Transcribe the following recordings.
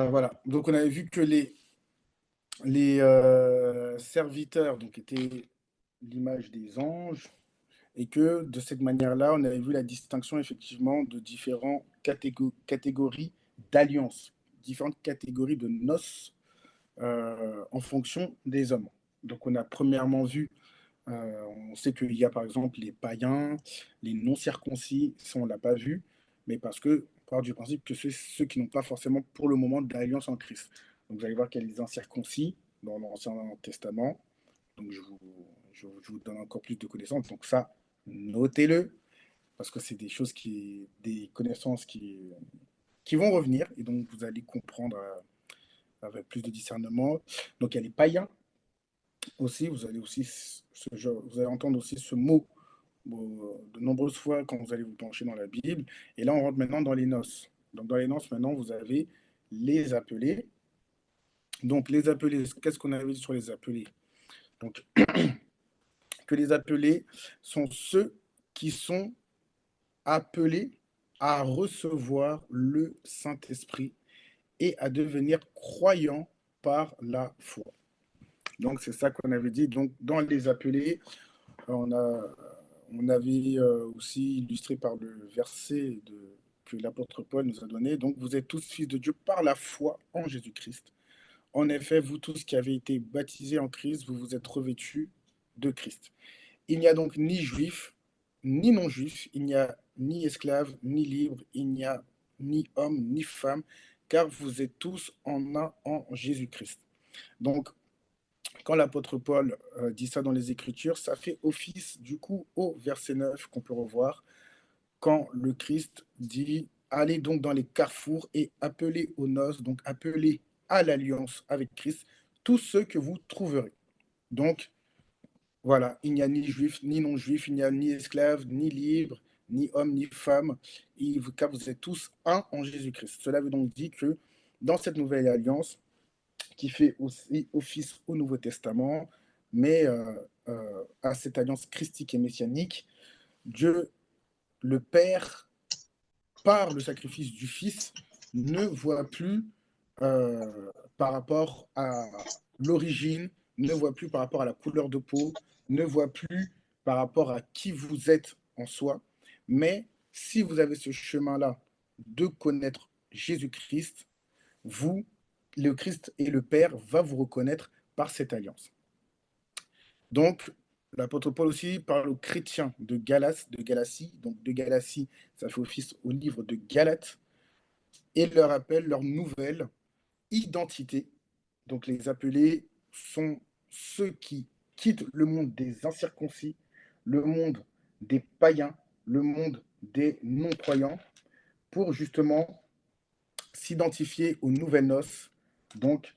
Voilà. Donc, on avait vu que les serviteurs donc, étaient l'image des anges et que de cette manière-là, on avait vu la distinction effectivement de différentes catégories d'alliances, différentes catégories de noces en fonction des hommes. Donc, on a premièrement vu, on sait qu'il y a par exemple les païens, les non-circoncis, ça on ne l'a pas vu, mais parce que, on part du principe que c'est ceux qui n'ont pas forcément pour le moment d'alliance en Christ. Donc, vous allez voir qu'il y a les incirconcis dans l'Ancien Testament. Donc, je vous donne encore plus de connaissances. Donc, ça, notez-le, parce que c'est des choses des connaissances qui vont revenir, et donc vous allez comprendre avec plus de discernement. Donc, il y a les païens aussi, vous allez aussi, vous allez entendre aussi ce mot de nombreuses fois quand vous allez vous pencher dans la Bible. Et là, on rentre maintenant dans les noces. Donc, dans les noces, maintenant, vous avez les appelés. Donc, les appelés, qu'est-ce qu'on avait dit sur les appelés? Donc, que les appelés sont ceux qui sont appelés à recevoir le Saint-Esprit et à devenir croyants par la foi. Donc, c'est ça qu'on avait dit. Donc, dans les appelés, on, a, on avait aussi illustré par le verset que l'apôtre Paul nous a donné. Donc, vous êtes tous fils de Dieu par la foi en Jésus-Christ. En effet, vous tous qui avez été baptisés en Christ, vous vous êtes revêtus de Christ. Il n'y a donc ni juif, ni non-juif, il n'y a ni esclave, ni libre, il n'y a ni homme, ni femme, car vous êtes tous en un en Jésus-Christ. Donc, quand l'apôtre Paul dit ça dans les Écritures, ça fait office du coup au verset 9 qu'on peut revoir, quand le Christ dit allez donc dans les carrefours et appelez aux noces, donc appelez à l'alliance avec Christ, tous ceux que vous trouverez. Donc, voilà, il n'y a ni juif, ni non-juif, il n'y a ni esclave, ni libre, ni homme, ni femme, car vous êtes tous un en Jésus-Christ. Cela veut donc dire que dans cette nouvelle alliance, qui fait aussi office au Nouveau Testament, mais à cette alliance christique et messianique, Dieu, le Père, par le sacrifice du Fils, ne voit plus par rapport à l'origine, ne voit plus par rapport à la couleur de peau, ne voit plus par rapport à qui vous êtes en soi. Mais si vous avez ce chemin-là de connaître Jésus-Christ, vous, le Christ et le Père va vous reconnaître par cette alliance. Donc, l'apôtre Paul aussi parle aux chrétiens de Galatie. Donc, de Galatie, ça fait office au livre de Galates, et leur appelle leur nouvelle identité. Donc, les appelés sont ceux qui quittent le monde des incirconcis, le monde des païens, le monde des non-croyants, pour justement s'identifier aux nouvelles noces, donc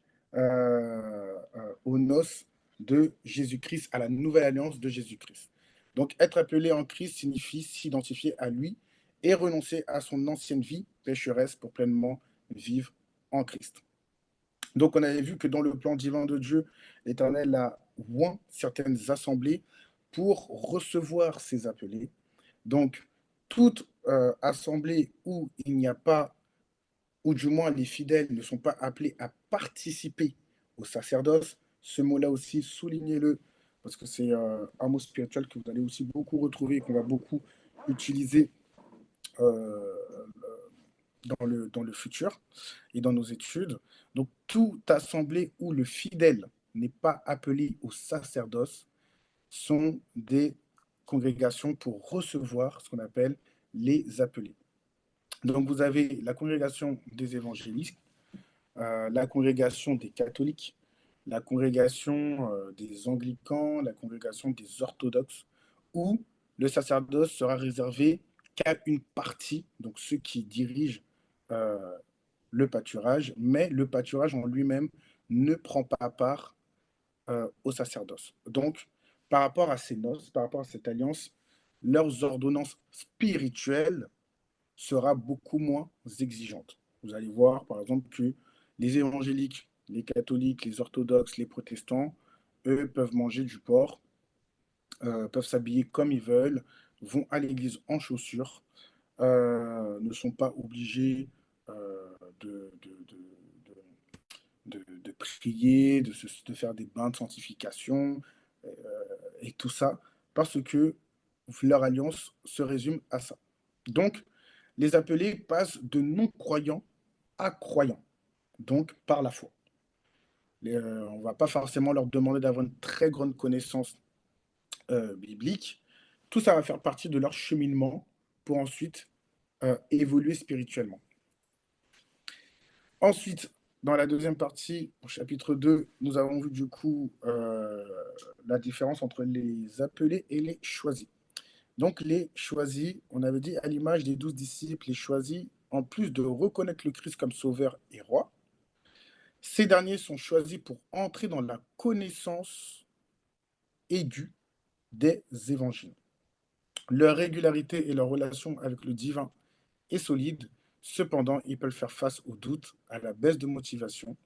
aux noces de Jésus-Christ, à la nouvelle alliance de Jésus-Christ. Donc, être appelé en Christ signifie s'identifier à lui et renoncer à son ancienne vie pécheresse pour pleinement vivre en Christ. Donc, on avait vu que dans le plan divin de Dieu, l'Éternel a oint certaines assemblées pour recevoir ces appelés. Donc, toute assemblée où il n'y a pas, ou du moins les fidèles ne sont pas appelés à participer au sacerdoce, ce mot-là aussi, soulignez-le, parce que c'est un mot spirituel que vous allez aussi beaucoup retrouver et qu'on va beaucoup utiliser euh, dans le futur et dans nos études. Donc, toute assemblée où le fidèle n'est pas appelé au sacerdoce sont des congrégations pour recevoir ce qu'on appelle les appelés. Donc, vous avez la congrégation des évangélistes, la congrégation des catholiques, la congrégation des anglicans, la congrégation des orthodoxes, où le sacerdoce sera réservé qu'à une partie, donc ceux qui dirigent euh, le pâturage, mais le pâturage en lui-même ne prend pas part au sacerdoce. Donc, par rapport à ces noces, par rapport à cette alliance, leurs ordonnances spirituelles sera beaucoup moins exigeante. Vous allez voir, par exemple, que les évangéliques, les catholiques, les orthodoxes, les protestants, eux, peuvent manger du porc, peuvent s'habiller comme ils veulent, vont à l'église en chaussures, ne sont pas obligés de prier, de faire des bains de sanctification, heu et tout ça, parce que leur alliance se résume à ça. Donc les appelés passent de non-croyants à croyants, donc par la foi. On ne va pas forcément leur demander d'avoir une très grande connaissance biblique. Tout ça va faire partie de leur cheminement pour ensuite évoluer spirituellement. Ensuite, dans la deuxième partie, au chapitre 2, nous avons vu du coup la différence entre les appelés et les choisis. Donc les choisis, on avait dit à l'image des 12 disciples, les choisis, en plus de reconnaître le Christ comme sauveur et roi, ces derniers sont choisis pour entrer dans la connaissance aiguë des évangiles. Leur régularité et leur relation avec le divin est solide. Cependant, ils peuvent faire face aux doutes, à la baisse de motivation.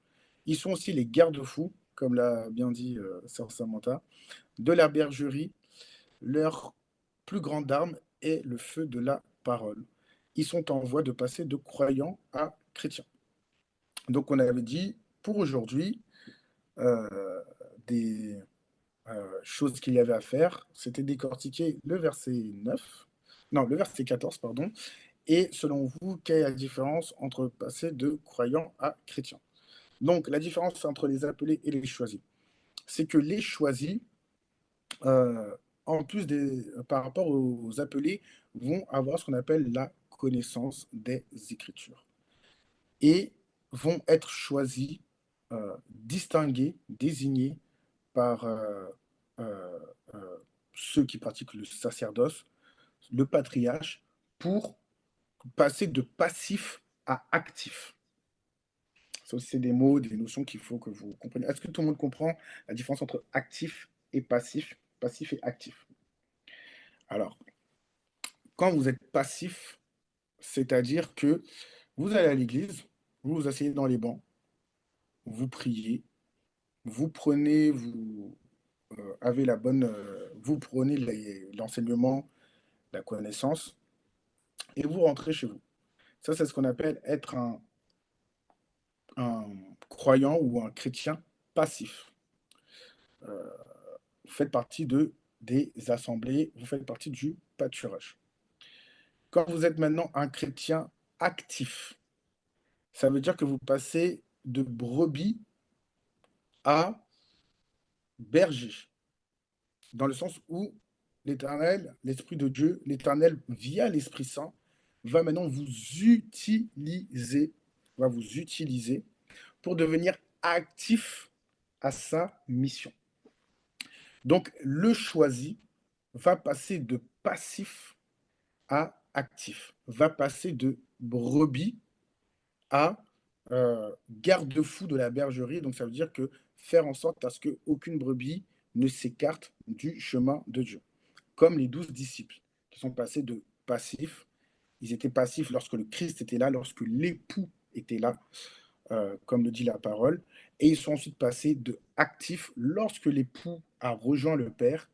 Ils sont aussi les garde-fous, comme l'a bien dit Sœur Samantha, de la bergerie. Leur plus grande arme est le feu de la parole. Ils sont en voie de passer de croyants à chrétiens. Donc on avait dit, pour aujourd'hui, euh, des choses qu'il y avait à faire, c'était décortiquer le verset 9, non, le verset 14, pardon, et selon vous, quelle est la différence entre passer de croyant à chrétien? Donc, la différence entre les appelés et les choisis, c'est que les choisis, euh, en plus par rapport aux appelés, vont avoir ce qu'on appelle la connaissance des Écritures et vont être choisis, distingués, désignés par euh, euh, ceux qui pratiquent le sacerdoce, le patriarche, pour passer de passif à actif. Ça aussi, c'est des mots, des notions qu'il faut que vous compreniez. Est-ce que tout le monde comprend la différence entre actif et passif et actif? Alors, quand vous êtes passif, c'est-à-dire que vous allez à l'église, vous vous asseyez dans les bancs, vous priez, vous prenez, vous avez la bonne, vous prenez l'enseignement, la connaissance, et vous rentrez chez vous. Ça, c'est ce qu'on appelle être un croyant ou un chrétien passif. Vous faites partie des assemblées, vous faites partie du pâturage. Quand vous êtes maintenant un chrétien actif, ça veut dire que vous passez de brebis à berger, dans le sens où l'Éternel, l'Esprit de Dieu, l'Éternel, via l'Esprit Saint, va maintenant va vous utiliser pour devenir actif à sa mission. Donc, le choisi va passer de passif à actif, va passer de brebis à garde-fou de la bergerie. Donc, ça veut dire que faire en sorte à ce qu'aucune brebis ne s'écarte du chemin de Dieu. Comme les 12 disciples qui sont passés de passifs. Ils étaient passifs lorsque le Christ était là, lorsque l'époux était là, comme le dit la parole. Et ils sont ensuite passés de actifs lorsque l'époux a rejoint le Père.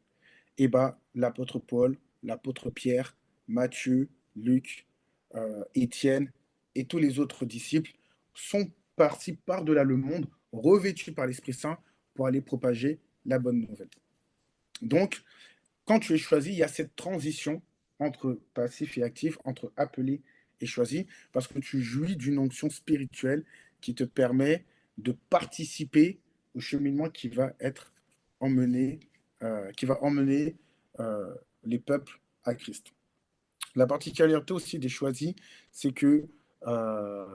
Et ben, l'apôtre Paul, l'apôtre Pierre, Matthieu, Luc, Étienne et tous les autres disciples sont partis par-delà le monde, revêtus par l'Esprit Saint pour aller propager la bonne nouvelle. Donc, quand tu es choisi, il y a cette transition entre passif et actif, entre appelé et choisi, parce que tu jouis d'une onction spirituelle qui te permet de participer au cheminement qui va être emmené, qui va emmener les peuples à Christ. La particularité aussi des choisis, c'est que euh,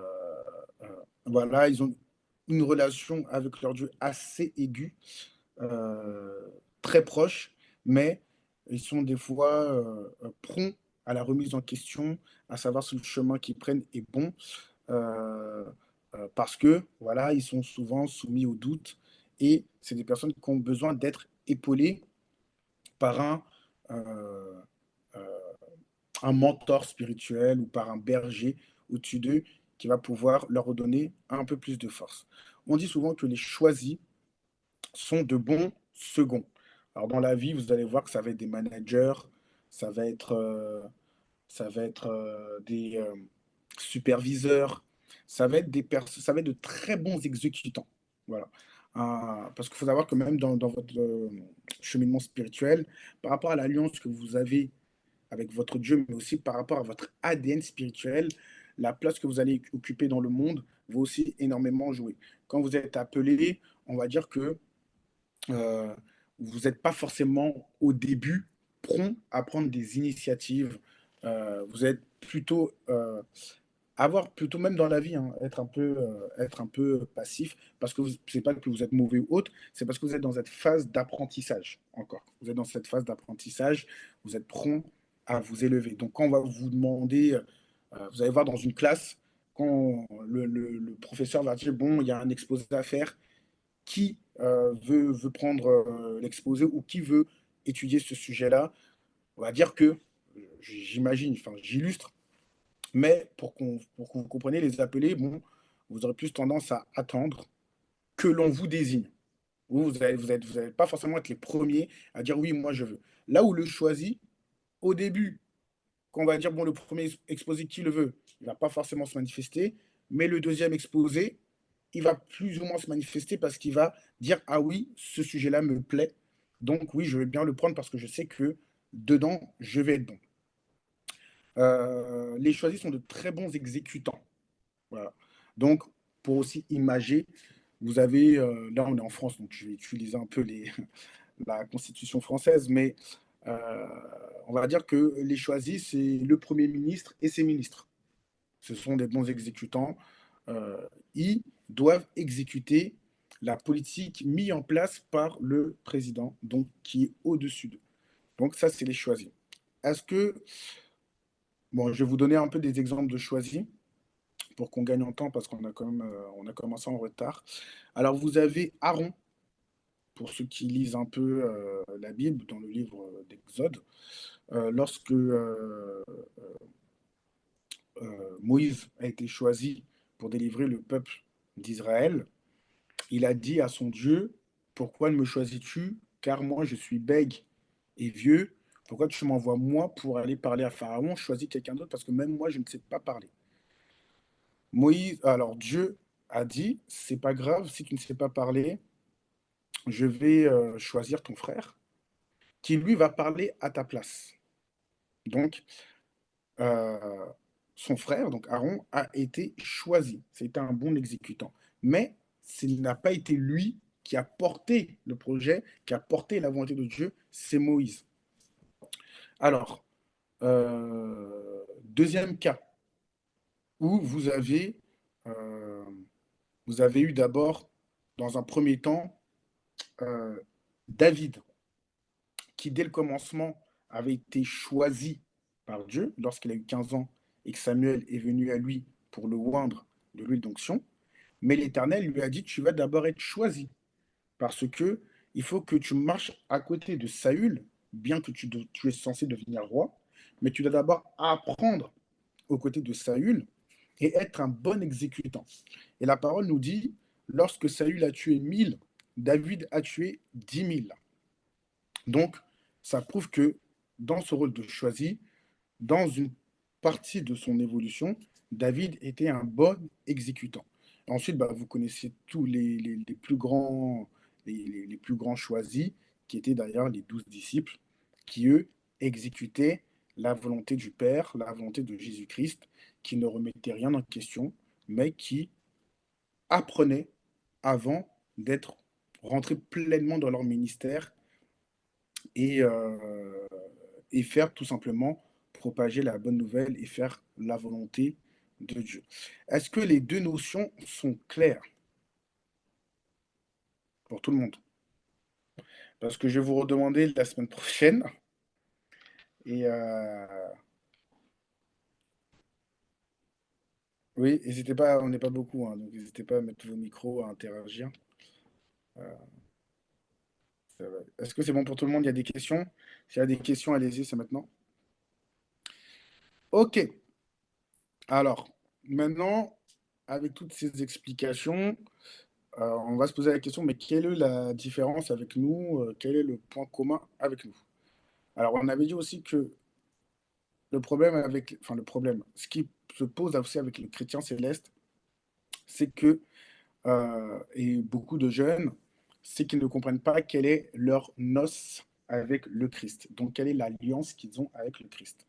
euh, voilà, ils ont une relation avec leur Dieu assez aiguë, euh, très proche, mais ils sont des fois prompts à la remise en question, à savoir si le chemin qu'ils prennent est bon, euh, parce que voilà, ils sont souvent soumis au doute et c'est des personnes qui ont besoin d'être épaulées par euh, euh, un mentor spirituel ou par un berger au-dessus d'eux qui va pouvoir leur redonner un peu plus de force. On dit souvent que les choisis sont de bons seconds. Alors dans la vie, vous allez voir que ça va être des managers, ça va être, des superviseurs, ça va être ça va être de très bons exécutants. Voilà. parce qu'il faut savoir que même dans votre cheminement spirituel, par rapport à l'alliance que vous avez avec votre Dieu, mais aussi par rapport à votre ADN spirituel, la place que vous allez occuper dans le monde va aussi énormément jouer. Quand vous êtes appelé, on va dire que euh, vous n'êtes pas forcément au début prompt à prendre des initiatives. Vous êtes plutôt avoir plutôt même dans la vie, hein, être un peu passif, parce que c'est pas que vous êtes mauvais ou autre, c'est parce que vous êtes dans cette phase d'apprentissage encore. Vous êtes dans cette phase d'apprentissage, vous êtes prompt à vous élever. Donc quand on va vous demander, vous allez voir dans une classe, quand le professeur va dire, bon, il y a un exposé à faire, qui veut prendre l'exposé ou qui veut étudier ce sujet-là, on va dire que, j'imagine, enfin j'illustre, mais pour que vous compreniez, les appelés, bon, vous aurez plus tendance à attendre que l'on vous désigne. Vous allez pas forcément être les premiers à dire oui, moi je veux. Là où le choisi, au début, quand on va dire bon, le premier exposé qui le veut, il va pas forcément se manifester, mais le deuxième exposé, il va plus ou moins se manifester parce qu'il va dire ah oui, ce sujet-là me plaît, donc oui, je vais bien le prendre parce que je sais que dedans, je vais être bon. Les choisis sont de très bons exécutants. Voilà. Donc, pour aussi imager, vous avez, là on est en France, donc je vais utiliser un peu la Constitution française, mais euh, on va dire que les choisis, c'est le Premier ministre et ses ministres. Ce sont des bons exécutants. Euh, Ils doivent exécuter la politique mise en place par le président, donc qui est au-dessus d'eux. Donc ça, c'est les choisis. Est-ce que, bon, je vais vous donner un peu des exemples de choisis pour qu'on gagne en temps parce qu'on a quand même, on a commencé en retard. Alors vous avez Aaron, pour ceux qui lisent un peu la Bible dans le livre d'Exode, lorsque Moïse a été choisi pour délivrer le peuple d'Israël, il a dit à son Dieu, pourquoi ne me choisis-tu? Car moi je suis bègue et vieux. Pourquoi tu m'envoies moi pour aller parler à Pharaon? Choisis quelqu'un d'autre parce que même moi je ne sais pas parler. Alors Dieu a dit, c'est pas grave si tu ne sais pas parler, je vais choisir ton frère qui lui va parler à ta place. Donc euh, son frère, donc Aaron, a été choisi. C'était un bon exécutant. Mais ce n'a pas été lui qui a porté le projet, qui a porté la volonté de Dieu, c'est Moïse. Alors, deuxième cas, où euh, vous avez eu d'abord, dans un premier temps, euh, David, qui dès le commencement avait été choisi par Dieu lorsqu'il a eu 15 ans et que Samuel est venu à lui pour le oindre de l'huile d'onction. Mais l'Éternel lui a dit, tu vas d'abord être choisi parce que il faut que tu marches à côté de Saül, bien que tu es censé devenir roi, mais tu dois d'abord apprendre aux côtés de Saül et être un bon exécutant. Et la parole nous dit, lorsque Saül a tué 1000, David a tué 10 000. Donc, ça prouve que dans ce rôle de choisi, dans une partie de son évolution, David était un bon exécutant. Ensuite, bah, vous connaissez tous les plus grands, les plus grands choisis, qui étaient d'ailleurs les 12 disciples, qui, eux, exécutaient la volonté du Père, la volonté de Jésus-Christ, qui ne remettaient rien en question, mais qui apprenaient avant d'être rentrés pleinement dans leur ministère et, et faire tout simplement propager la bonne nouvelle et faire la volonté de Dieu. Est-ce que les deux notions sont claires pour tout le monde? Parce que je vais vous redemander la semaine prochaine. Et oui, n'hésitez pas, on n'est pas beaucoup, hein, donc n'hésitez pas à mettre vos micros, à interagir. Ça va. Est-ce que c'est bon pour tout le monde? Il y a des questions? S'il y a des questions, allez-y, c'est maintenant. Ok, alors, maintenant, avec toutes ces explications, on va se poser la question, mais quelle est la différence avec nous? Quel est le point commun avec nous? Alors, on avait dit aussi que le problème avec, enfin le problème, ce qui se pose aussi avec les chrétiens célestes, c'est que, et beaucoup de jeunes, c'est qu'ils ne comprennent pas quelle est leur noce avec le Christ. Donc, quelle est l'alliance qu'ils ont avec le Christ.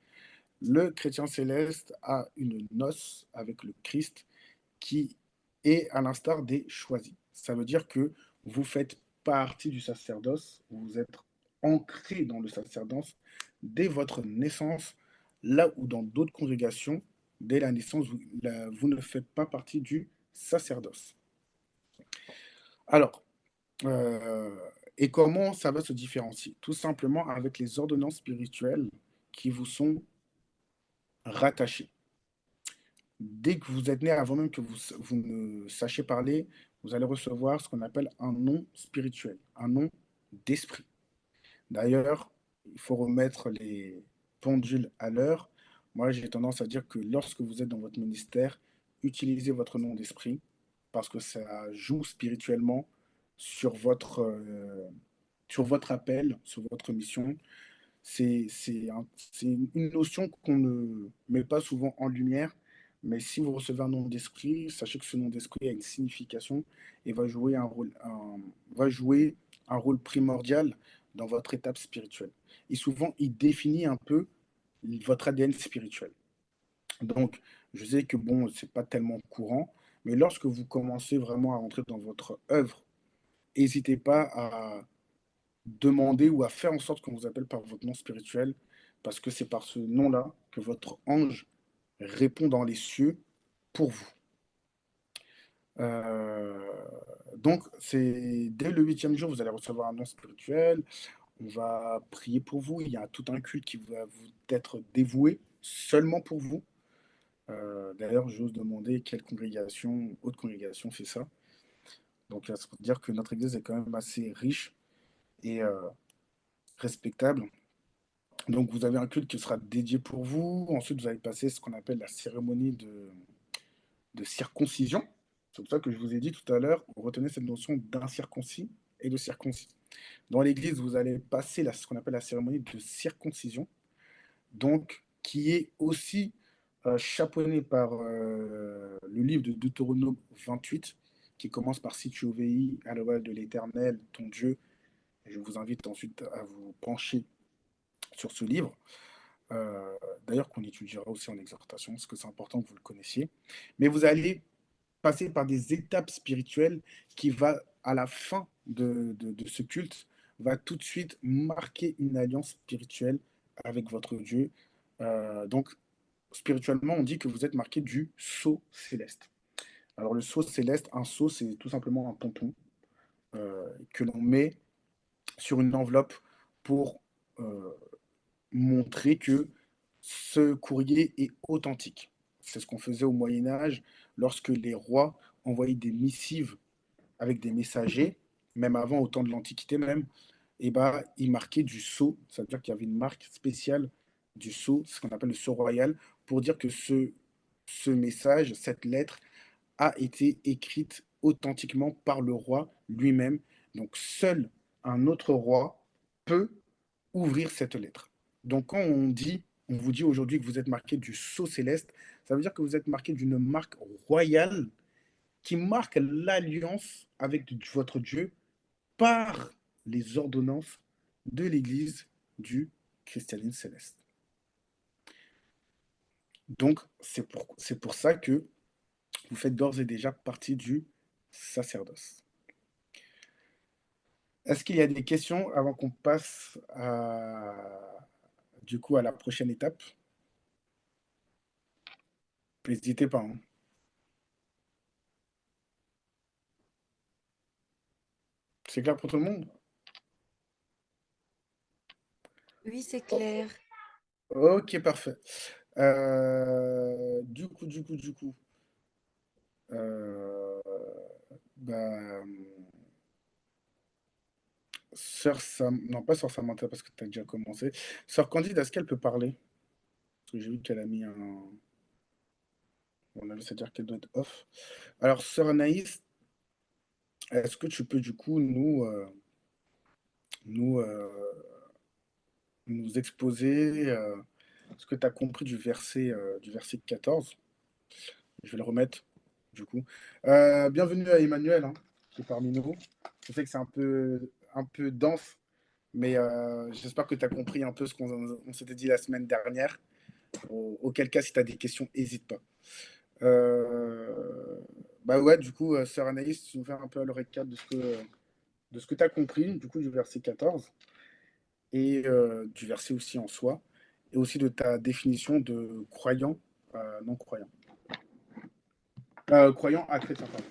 Le chrétien céleste a une noce avec le Christ qui est à l'instar des choisis. Ça veut dire que vous faites partie du sacerdoce, vous êtes ancré dans le sacerdoce dès votre naissance, là où dans d'autres congrégations, dès la naissance, vous ne faites pas partie du sacerdoce. Alors, euh, et comment ça va se différencier? Tout simplement avec les ordonnances spirituelles qui vous sont rattachées. Dès que vous êtes né, avant même que vous ne sachiez parler, vous allez recevoir ce qu'on appelle un nom spirituel, un nom d'esprit. D'ailleurs, il faut remettre les pendules à l'heure. Moi, j'ai tendance à dire que lorsque vous êtes dans votre ministère, utilisez votre nom d'esprit parce que ça joue spirituellement sur sur votre appel, sur votre mission. C'est une notion qu'on ne met pas souvent en lumière, mais si vous recevez un nom d'esprit, sachez que ce nom d'esprit a une signification et va jouer un rôle primordial dans votre étape spirituelle. Et souvent, il définit un peu votre ADN spirituel. Donc, je sais que bon, c'est pas tellement courant, mais lorsque vous commencez vraiment à rentrer dans votre œuvre, n'hésitez pas à demander ou à faire en sorte qu'on vous appelle par votre nom spirituel, parce que c'est par ce nom-là que votre ange répond dans les cieux pour vous. Euh, donc, c'est dès le huitième jour, vous allez recevoir un nom spirituel. On va prier pour vous. Il y a tout un culte qui va vous être dévoué seulement pour vous. D'ailleurs, j'ose demander quelle congrégation, autre congrégation fait ça. Donc, ça veut dire que notre église est quand même assez riche et respectable. Donc, vous avez un culte qui sera dédié pour vous. Ensuite, vous allez passer ce qu'on appelle la cérémonie de circoncision. C'est pour ça que je vous ai dit tout à l'heure, retenez cette notion d'incirconcis et de circoncis. Dans l'église, vous allez passer ce qu'on appelle la cérémonie de circoncision, donc qui est aussi chapeauné par le livre de Deutéronome 28, qui commence par si tu obéis à la voix de l'Éternel, ton Dieu. Et je vous invite ensuite à vous pencher sur ce livre. Euh, D'ailleurs, qu'on étudiera aussi en exhortation, parce que c'est important que vous le connaissiez. Mais vous allez passer par des étapes spirituelles qui va, à la fin de ce culte, va tout de suite marquer une alliance spirituelle avec votre Dieu. Donc, spirituellement, on dit que vous êtes marqué du sceau céleste. Alors, le sceau céleste, un sceau, c'est tout simplement un tampon que l'on met sur une enveloppe pour euh, montrer que ce courrier est authentique. C'est ce qu'on faisait au Moyen Âge lorsque les rois envoyaient des missives avec des messagers, même avant, au temps de l'Antiquité même, et bah, ils marquaient du sceau, ça veut dire qu'il y avait une marque spéciale du sceau, ce qu'on appelle le sceau royal, pour dire que ce message, cette lettre, a été écrite authentiquement par le roi lui-même. Donc seul un autre roi peut ouvrir cette lettre. Donc quand on vous dit aujourd'hui que vous êtes marqué du sceau céleste, ça veut dire que vous êtes marqué d'une marque royale qui marque l'alliance avec votre Dieu par les ordonnances de l'Église du christianisme céleste. Donc c'est pour ça que vous faites d'ores et déjà partie du sacerdoce. Est-ce qu'il y a des questions avant qu'on passe du coup à la prochaine étape? N'hésitez pas, hein. C'est clair pour tout le monde? Oui, c'est clair. Ok, parfait. Du coup, euh, bah, non pas Sœur Samantha parce que tu as déjà commencé. Sœur Candide, est-ce qu'elle peut parler? Parce que j'ai vu qu'elle a mis un. On a c'est-à-dire qu'elle doit être off. Alors, Sœur Anaïs, est-ce que tu peux du coup nous, nous exposer ce que tu as compris du verset 14? Je vais le remettre du coup. Bienvenue à Emmanuel, hein. qui est parmi nous. Je sais que c'est un peu dense, mais j'espère que tu as compris un peu ce qu'on s'était dit la semaine dernière. Auquel cas, si tu as des questions, n'hésite pas. Bah ouais, du coup, sœur Anaïs, tu nous fais un peu le récap de ce que tu as compris, du coup, du verset 14 et du verset aussi en soi, et aussi de ta définition de croyant, non croyant. Croyant à chrétien, pardon.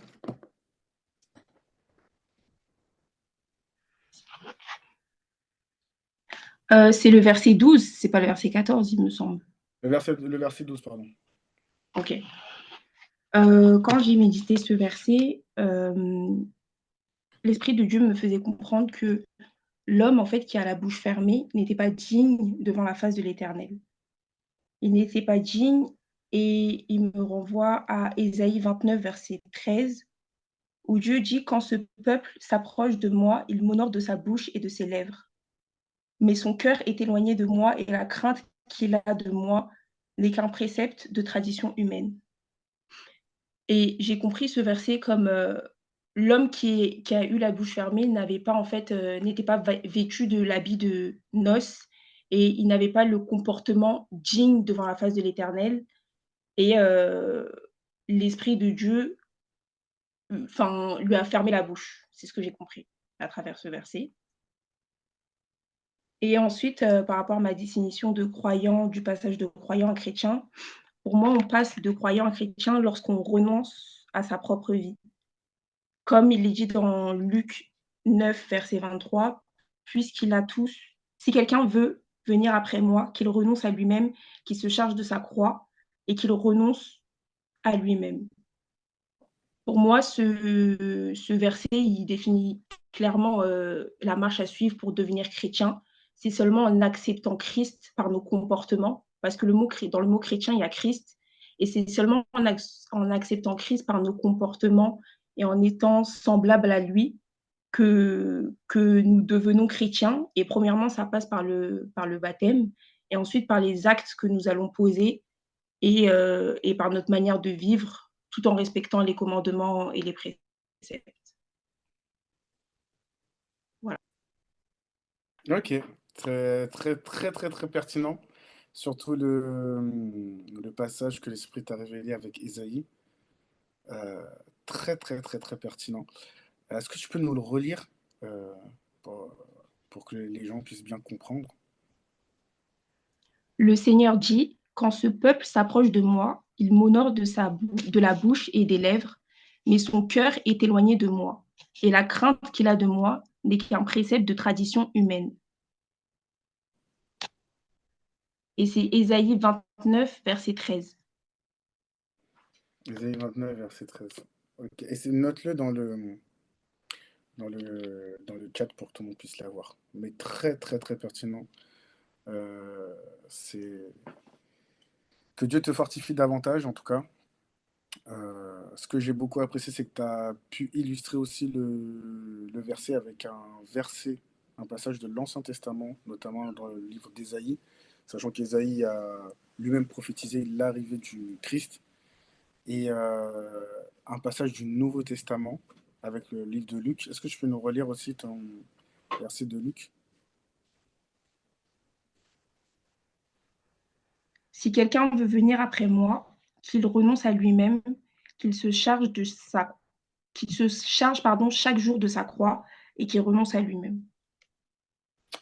C'est le verset 12, c'est pas le verset 14, il me semble. Le verset 12, pardon. Ok. Quand j'ai médité ce verset, l'Esprit de Dieu me faisait comprendre que l'homme, en fait, qui a la bouche fermée, n'était pas digne devant la face de l'Éternel. Il n'était pas digne et il me renvoie à Ésaïe 29, verset 13, où Dieu dit: «Quand ce peuple s'approche de moi, il m'honore de sa bouche et de ses lèvres. Mais son cœur est éloigné de moi et la crainte qu'il a de moi n'est qu'un précepte de tradition humaine.» Et j'ai compris ce verset comme l'homme qui a eu la bouche fermée n'avait pas en fait, n'était pas vêtu de l'habit de noces et il n'avait pas le comportement digne devant la face de l'Éternel et l'Esprit de Dieu, enfin, lui a fermé la bouche. C'est ce que j'ai compris à travers ce verset. Et ensuite, par rapport à ma définition de croyant, du passage de croyant à chrétien, pour moi, on passe de croyant à chrétien lorsqu'on renonce à sa propre vie. Comme il est dit dans Luc 9, verset 23, puisqu'il a tous, si quelqu'un veut venir après moi, qu'il renonce à lui-même, qu'il se charge de sa croix et qu'il renonce à lui-même. Pour moi, ce verset, il définit clairement la marche à suivre pour devenir chrétien. C'est seulement en acceptant Christ par nos comportements, parce que dans le mot chrétien, il y a Christ, et c'est seulement en acceptant Christ par nos comportements et en étant semblables à lui que nous devenons chrétiens. Et premièrement, ça passe par le baptême, et ensuite par les actes que nous allons poser et par notre manière de vivre, tout en respectant les commandements et les préceptes. Voilà. Ok, très pertinent. Surtout le passage que l'Esprit t'a révélé avec Isaïe. Euh, très pertinent. Est-ce que tu peux nous le relire euh, pour, pour que les gens puissent bien comprendre? Le Seigneur dit: «Quand ce peuple s'approche de moi, il m'honore de la bouche et des lèvres, mais son cœur est éloigné de moi. Et la crainte qu'il a de moi n'est qu'un précepte de tradition humaine.» Et c'est Ésaïe 29, verset 13. Isaïe 29, verset 13. Ok, et note-le dans le chat pour que tout le monde puisse l'avoir. Mais très pertinent. C'est que Dieu te fortifie davantage, en tout cas. Ce que j'ai beaucoup apprécié, c'est que tu as pu illustrer aussi le verset avec un passage de l'Ancien Testament, notamment dans le livre d'Ésaïe, sachant qu'Ésaïe a lui-même prophétisé l'arrivée du Christ, et un passage du Nouveau Testament avec le livre de Luc. Est-ce que tu peux nous relire aussi ton verset de Luc? Si quelqu'un veut venir après moi, qu'il renonce à lui-même, qu'il se charge de sa qu'il se charge pardon, chaque jour de sa croix et qu'il renonce à lui-même.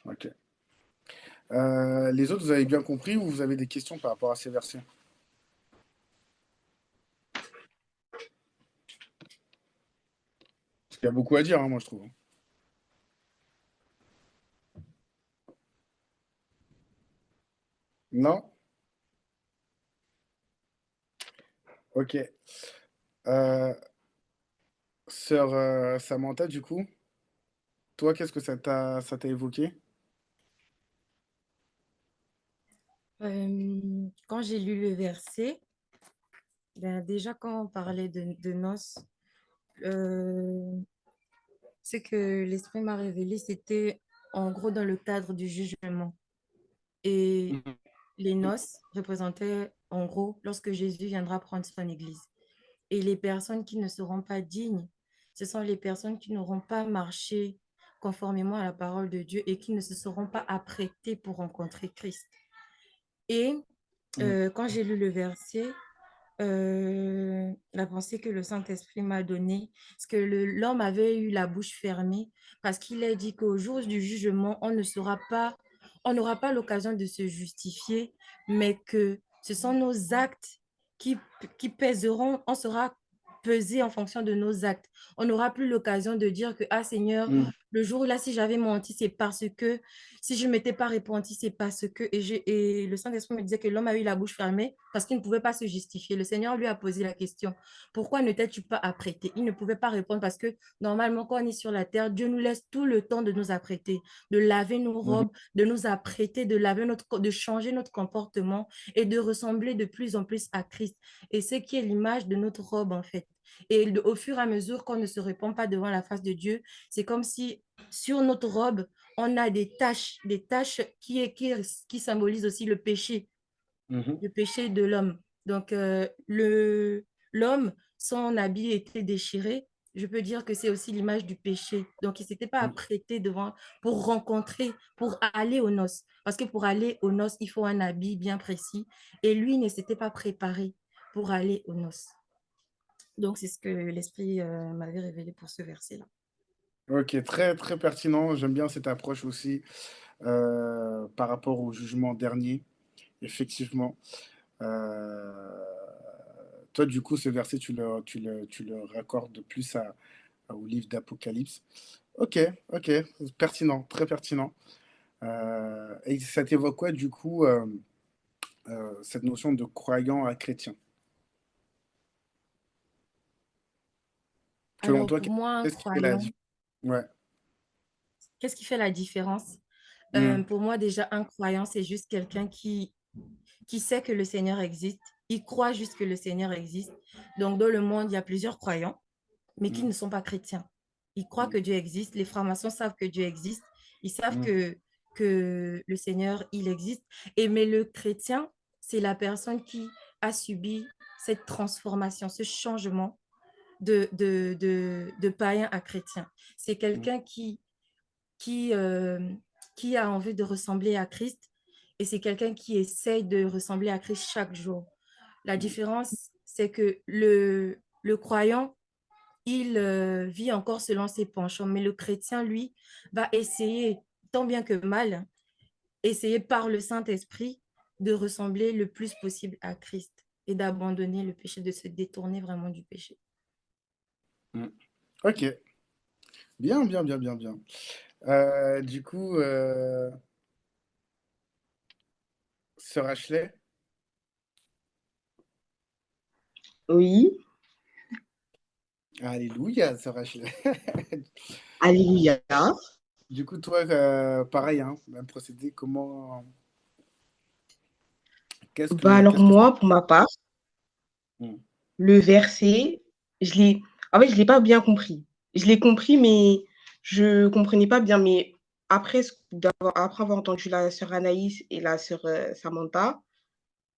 Ok. Les autres, vous avez bien compris ou vous avez des questions par rapport à ces versets? Parce qu'il y a beaucoup à dire, hein, moi je trouve. Non? Ok. Euh, Sœur Samantha, du coup, toi, qu'est-ce que ça t'a évoqué? Quand j'ai lu le verset, ben déjà quand on parlait de noces, euh, ce que l'Esprit m'a révélé, c'était en gros dans le cadre du jugement. Et Mhm. les noces représentaient en gros lorsque Jésus viendra prendre son Église. Et les personnes qui ne seront pas dignes Ce sont les personnes qui n'auront pas marché conformément à la parole de Dieu et qui ne se seront pas apprêtées pour rencontrer Christ. Et Mm. quand j'ai lu le verset, la pensée que le Saint-Esprit m'a donnée, c'est que l'homme avait eu la bouche fermée parce qu'il a dit qu'au jour du jugement, on n'aura pas l'occasion de se justifier, mais que ce sont nos actes qui, qui pèseront, on sera pesé en fonction de nos actes. On n'aura plus l'occasion de dire que, ah Seigneur, Mm. le jour là, si j'avais menti, c'est parce que, si je ne m'étais pas repenti, c'est parce que, et le Saint-Esprit me disait que l'homme a eu la bouche fermée parce qu'il ne pouvait pas se justifier. Le Seigneur lui a posé la question, pourquoi ne t'es-tu pas apprêté? Il ne pouvait pas répondre parce que normalement, quand on est sur la terre, Dieu nous laisse tout le temps de nous apprêter, de laver nos Mhm. robes, de nous apprêter, de changer notre comportement et de ressembler de plus en plus à Christ. Et ce qui est l'image de notre robe, en fait. Et au fur et à mesure qu'on ne se répand pas devant la face de Dieu, c'est comme si sur notre robe, on a des taches qui symbolisent aussi Mhm. le péché de l'homme. Donc, l'homme, son habit était déchiré. Je peux dire que c'est aussi l'image du péché. Donc, il ne s'était pas Mm. apprêté devant pour rencontrer, pour aller aux noces. Parce que pour aller aux noces, il faut un habit bien précis. Et lui ne s'était pas préparé pour aller aux noces. Donc, c'est ce que l'Esprit m'avait révélé pour ce verset-là. Ok, très très pertinent. J'aime bien cette approche aussi par rapport au jugement dernier. Effectivement. Euh, Toi, du coup, ce verset, tu le raccordes plus au livre d'Apocalypse. Ok, ok, pertinent, très pertinent. Et ça t'évoque quoi, du coup, cette notion de croyant à chrétien? Selon Alors, toi, pour moi, un qu'est-ce qui fait la croyant, différence? Ouais. qu'est-ce qui fait la différence? Mm, Pour moi, déjà, un croyant, c'est juste quelqu'un qui sait que le Seigneur existe. Il croit juste que le Seigneur existe. Donc, dans le monde, il y a plusieurs croyants, mais qui mm, ne sont pas chrétiens. Ils croient mm, que Dieu existe. Les francs-maçons savent que Dieu existe. Ils savent mm, que le Seigneur, il existe. Et mais le chrétien, c'est la personne qui a subi cette transformation, ce changement de païen à chrétien. C'est mm, quelqu'un qui, euh, qui a envie de ressembler à Christ et c'est quelqu'un qui essaye de ressembler à Christ chaque jour. La mm. différence, c'est que le croyant, il vit encore selon ses penchants, mais le chrétien, lui, va essayer, tant bien que mal, essayer par le Saint-Esprit de ressembler le plus possible à Christ et d'abandonner le péché, de se détourner vraiment du péché. Mm. Ok, bien, bien, bien, bien, bien. Du coup, Sœur Ashley, Oui, alléluia, Sœur Ashley. alléluia. Du coup, toi, pareil, hein, même procédé, comment, Bah alors qu'est-ce que ça... moi, pour ma part, Mm, le verset, je l'ai en fait, je l'ai pas bien compris. Je l'ai compris, mais je comprenais pas bien. Mais après avoir entendu la sœur Anaïs et la sœur, Samantha,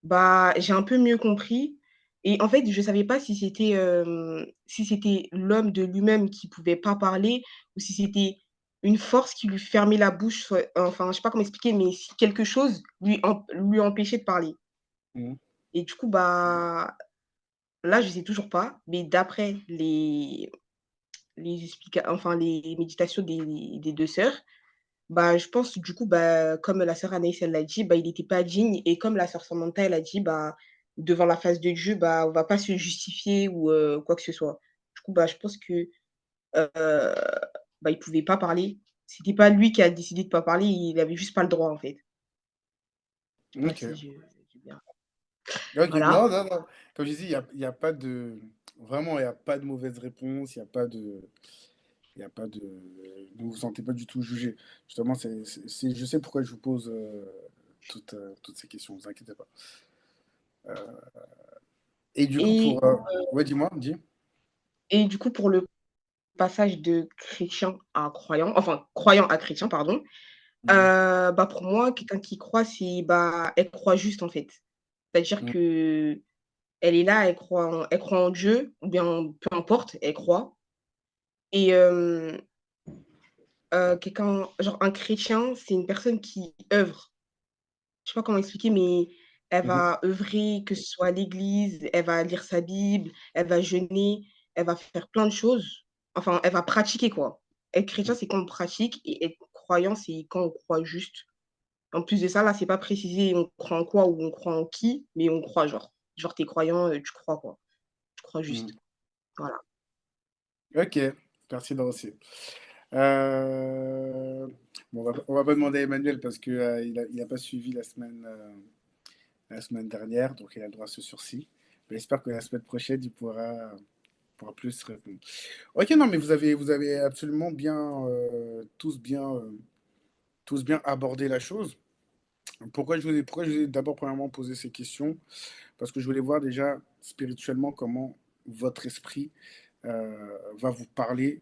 bah, j'ai un peu mieux compris et en fait, je savais pas si c'était l'homme de lui-même qui pouvait pas parler ou si c'était une force qui lui fermait la bouche, soit enfin, je sais pas comment expliquer, mais si quelque chose lui empêchait de parler mm, et du coup, bah, là, je sais toujours pas, mais d'après les méditations des 2 sœurs, bah, je pense du coup, bah, comme la sœur Anaïs, elle l'a dit, bah, il était pas digne et comme la sœur Samantha, elle a dit, bah, devant la face de Dieu, bah, on va pas se justifier ou quoi que ce soit. Du coup, bah, je pense que, bah, il pouvait pas parler. C'était pas lui qui a décidé de pas parler, il avait juste pas le droit, en fait. Je sais pas si ok. je dis bien. Ok, Voilà non, non, non. Comme je dis, il y a pas de... Vraiment, il n'y a pas de mauvaise réponse, il n'y a pas de... Il y a pas de... Ne vous sentez pas du tout jugé. Justement, je sais pourquoi je vous pose toutes ces questions, ne vous inquiétez pas. Et du coup, et pour... Ouais, dis-moi, dis. et du coup, pour le passage de chrétien à croyant, enfin, croyant à chrétien, pardon. Mhm, Bah, pour moi, quelqu'un qui croit, bah, elle croit juste, en fait. C'est-à-dire mhm, qu'elle est là, elle croit en Dieu ou bien peu importe, elle croit Et quelqu'un genre un chrétien, c'est une personne qui œuvre. Je sais pas comment expliquer, mais elle Mhm, va œuvrer, que ce soit à l'église, elle va lire sa Bible, elle va jeûner, elle va faire plein de choses. Enfin, elle va pratiquer, quoi. Être chrétien, c'est quand on pratique et être croyant, c'est quand on croit juste. En plus de ça, là, c'est pas précisé on croit en quoi ou on croit en qui, mais on croit genre. Genre tu croyant, tu crois, quoi. Tu crois juste. mhm. Voilà. Ok, merci Dorothy. Euh, bon, on va pas demander à Emmanuel parce que il a pas suivi la semaine dernière, donc il a le droit à ce sursis. Mais j'espère que la semaine prochaine, pourra plus répondre. Ok, non, mais vous avez absolument tous bien abordé la chose. Pourquoi je vous ai d'abord premièrement posé ces questions? Parce que je voulais voir déjà spirituellement comment votre esprit va vous parler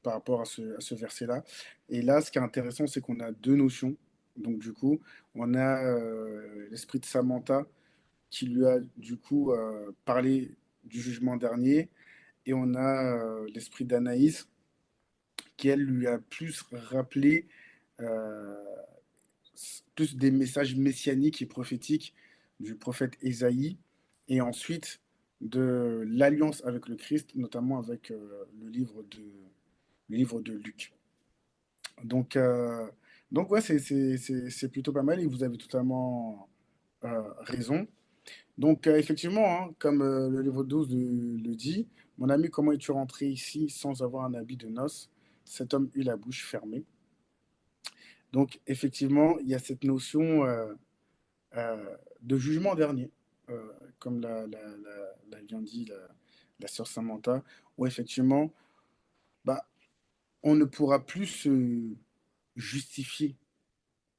par rapport à ce verset-là. Et là, ce qui est intéressant, c'est qu'on a deux notions. Donc, du coup, on a l'esprit de Samantha qui lui a, du coup, parlé du jugement dernier. Et on a l'esprit d'Anaïs qui, elle, lui a plus rappelé euh, plus des messages messianiques et prophétiques du prophète Ésaïe. Et ensuite, de l'alliance avec le Christ, notamment avec le livre de Luc. Donc, euh, donc ouais, c'est plutôt pas mal et vous avez totalement raison. Donc, effectivement, hein, comme le livre 12 le dit, mon ami, comment es-tu rentré ici sans avoir un habit de noces? Cet homme eut la bouche fermée. Donc, effectivement, il y a cette notion de jugement dernier, comme l'a bien dit la sœur Samantha, où effectivement, bah, on ne pourra plus se justifier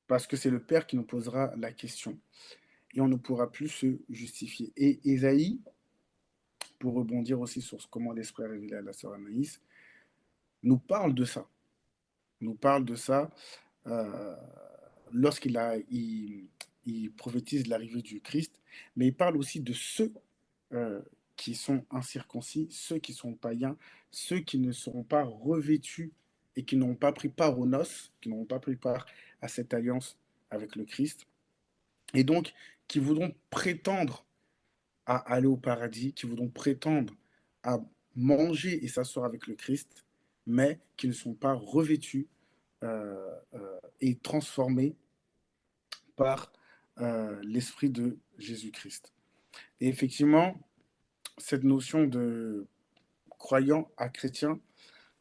parce que c'est le Père qui nous posera la question et on ne pourra plus se justifier. Et Ésaïe, pour rebondir aussi sur comment l'Esprit a révélé à la sœur Anaïs, nous parle de ça. Nous parle de ça euh, lorsqu'il il prophétise l'arrivée du Christ, mais il parle aussi de ceux euh, qui sont incirconcis, ceux qui sont païens, ceux qui ne seront pas revêtus et qui n'ont pas pris part aux noces, qui n'ont pas pris part à cette alliance avec le Christ, et donc qui voudront prétendre à aller au paradis, qui voudront prétendre à manger et s'asseoir avec le Christ, mais qui ne sont pas revêtus et transformés par l'Esprit de Jésus-Christ. Et effectivement, cette notion de croyant à chrétien,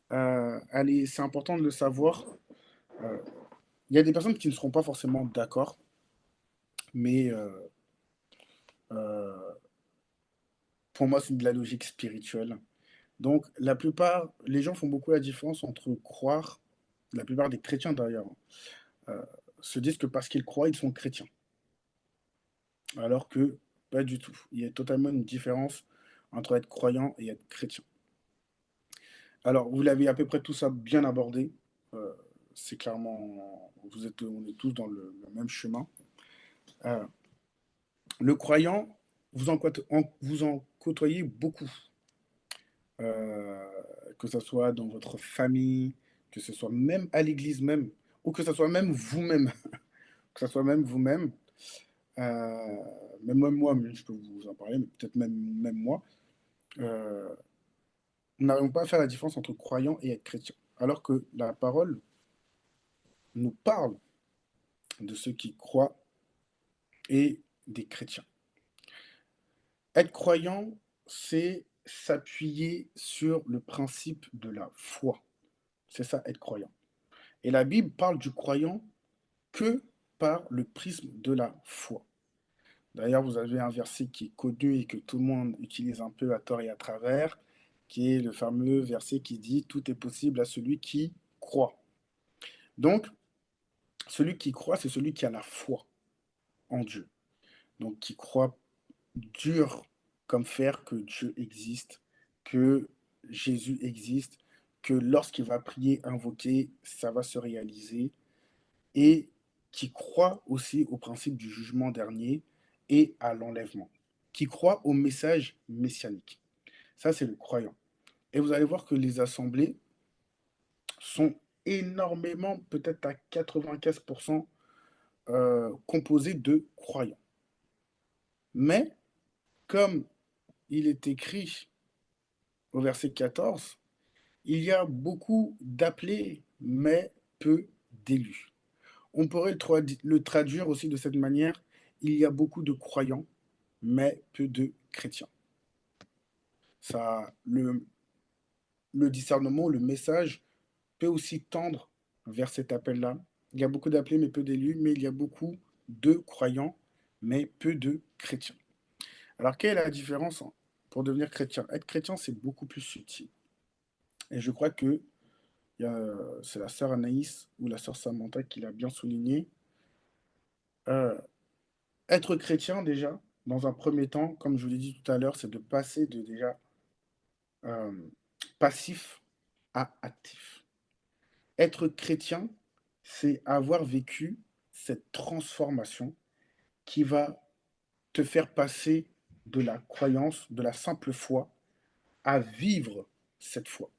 c'est important de le savoir. Euh, Il y a des personnes qui ne seront pas forcément d'accord, mais euh, pour moi, c'est de la logique spirituelle. Donc, la plupart, les gens font beaucoup la différence entre croire, la plupart des chrétiens d'ailleurs, euh, se disent que parce qu'ils croient, ils sont chrétiens. Alors que pas du tout. Il y a totalement une différence entre être croyant et être chrétien. Alors, vous l'avez à peu près tout ça bien abordé. Euh, c'est clairement, on est tous dans le même chemin. Euh, le croyant, vous en côtoyez beaucoup, Euh, que ce soit dans votre famille, que ce soit même à l'église même, ou que ce soit même vous-même, que ce soit même vous-même, euh, même moi, mais je peux vous en parler, mais peut-être même moi, euh, nous n'arrivons pas à faire la différence entre croyant et être chrétien. Alors que la parole nous parle de ceux qui croient et des chrétiens. Être croyant, c'est s'appuyer sur le principe de la foi. C'est ça, être croyant. Et la Bible parle du croyant que par le prisme de la foi. D'ailleurs, vous avez un verset qui est connu et que tout le monde utilise un peu à tort et à travers, qui est le fameux verset qui dit tout est possible à celui qui croit. Donc, celui qui croit, c'est celui qui a la foi en Dieu. Donc, qui croit dur comme fer que Dieu existe, que Jésus existe, que lorsqu'il va prier, invoquer, ça va se réaliser, et qui croit aussi au principe du jugement dernier et à l'enlèvement, qui croit au message messianique. Ça, c'est le croyant. Et vous allez voir que les assemblées, sont énormément, peut-être à 95%, composés de croyants. Mais, comme il est écrit au verset 14, il y a beaucoup d'appelés, mais peu d'élus. On pourrait le traduire aussi de cette manière, il y a beaucoup de croyants, mais peu de chrétiens. Ça, le discernement, le message peut aussi tendre vers cet appel-là. Il y a beaucoup d'appelés, mais peu d'élus, mais il y a beaucoup de croyants, mais peu de chrétiens. Alors, quelle est la différence pour devenir chrétien? Être chrétien, c'est beaucoup plus subtil. Et je crois que c'est la sœur Anaïs ou la sœur Samantha qui l'a bien souligné. Euh, Être chrétien, déjà, dans un premier temps, comme je vous l'ai dit tout à l'heure, c'est de passer de déjà euh, passif à actif. Être chrétien, c'est avoir vécu cette transformation qui va te faire passer de la croyance, de la simple foi, à vivre cette foi.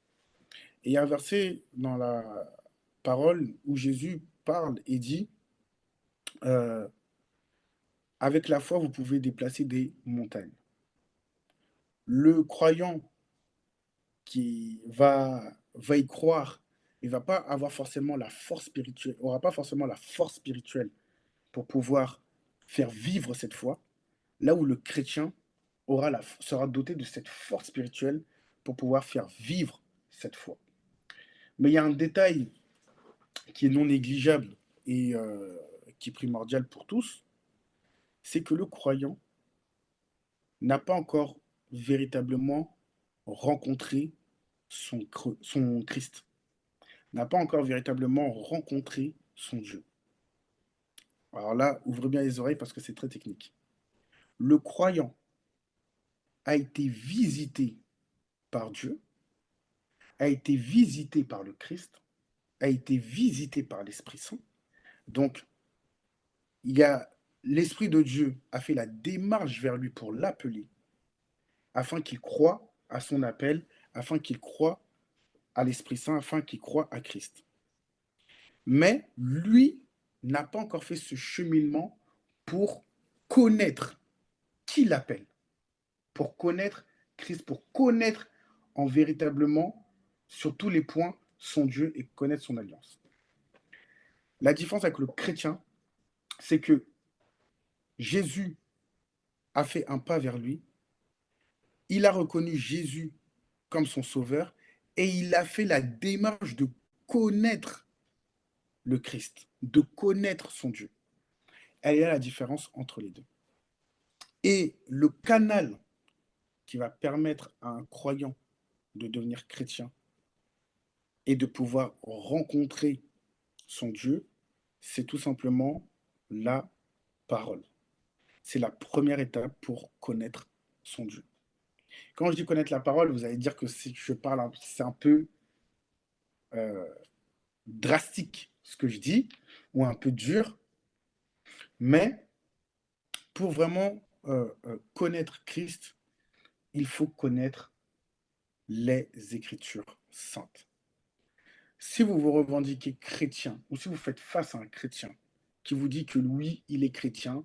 Et il y a un verset dans la parole où Jésus parle et dit, euh, avec la foi, vous pouvez déplacer des montagnes. Le croyant qui va y croire, il va pas avoir forcément la force spirituelle, aura pas forcément la force spirituelle pour pouvoir faire vivre cette foi, là où le chrétien sera doté de cette force spirituelle pour pouvoir faire vivre cette foi. Mais il y a un détail qui est non négligeable et qui est primordial pour tous, c'est que le croyant n'a pas encore véritablement rencontré son Christ, n'a pas encore véritablement rencontré son Dieu. Alors là, ouvrez bien les oreilles parce que c'est très technique. Le croyant a été visité par Dieu, a été visité par le Christ, a été visité par l'Esprit Saint. Donc, il y a l'Esprit de Dieu a fait la démarche vers lui pour l'appeler, afin qu'il croie à son appel, afin qu'il croie à l'Esprit Saint, afin qu'il croie à Christ. Mais lui n'a pas encore fait ce cheminement pour connaître qui l'appelle, pour connaître Christ, pour connaître en véritablement, sur tous les points, son Dieu et connaître son alliance. La différence avec le chrétien, c'est que Jésus a fait un pas vers lui, il a reconnu Jésus comme son sauveur et il a fait la démarche de connaître le Christ, de connaître son Dieu. Elle est là la différence entre les deux. Et le canal qui va permettre à un croyant de devenir chrétien et de pouvoir rencontrer son Dieu, c'est tout simplement la parole. C'est la première étape pour connaître son Dieu. Quand je dis connaître la parole, vous allez dire que si je parle, c'est un peu euh, drastique ce que je dis, ou un peu dur, mais pour vraiment connaître Christ, il faut connaître les Écritures saintes. Si vous vous revendiquez chrétien, ou si vous faites face à un chrétien qui vous dit que lui, il est chrétien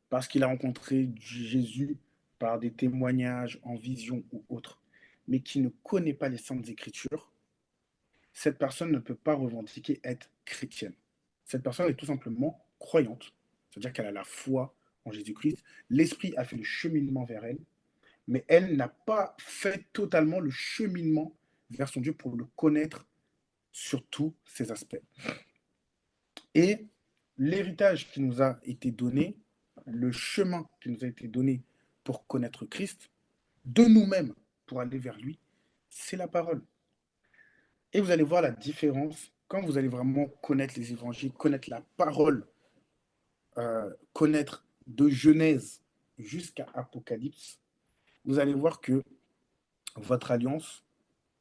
parce qu'il a rencontré Jésus par des témoignages en vision ou autre, mais qui ne connaît pas les saintes Écritures, cette personne ne peut pas revendiquer être chrétienne. Cette personne est tout simplement croyante, c'est-à-dire qu'elle a la foi en Jésus-Christ, l'Esprit a fait le cheminement vers elle, mais elle n'a pas fait totalement le cheminement vers son Dieu pour le connaître sur tous ses aspects. Et l'héritage qui nous a été donné, le chemin qui nous a été donné pour connaître Christ, de nous-mêmes pour aller vers lui, c'est la parole. Et vous allez voir la différence quand vous allez vraiment connaître les évangiles, connaître la parole, connaître de Genèse jusqu'à Apocalypse. Vous allez voir que votre alliance,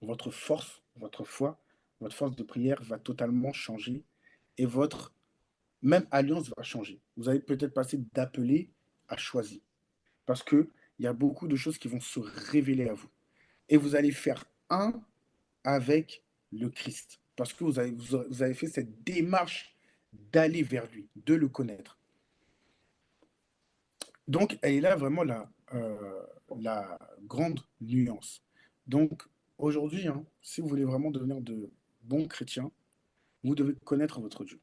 votre force, votre foi, votre force de prière va totalement changer et votre même alliance va changer. Vous allez peut-être passer d'appeler à choisir parce qu'il y a beaucoup de choses qui vont se révéler à vous. Et vous allez faire un avec le Christ. parce que vous avez fait cette démarche d'aller vers lui, de le connaître. Donc, elle est là vraiment la grande nuance. Donc, aujourd'hui, hein, si vous voulez vraiment devenir de bons chrétiens, vous devez connaître votre Dieu.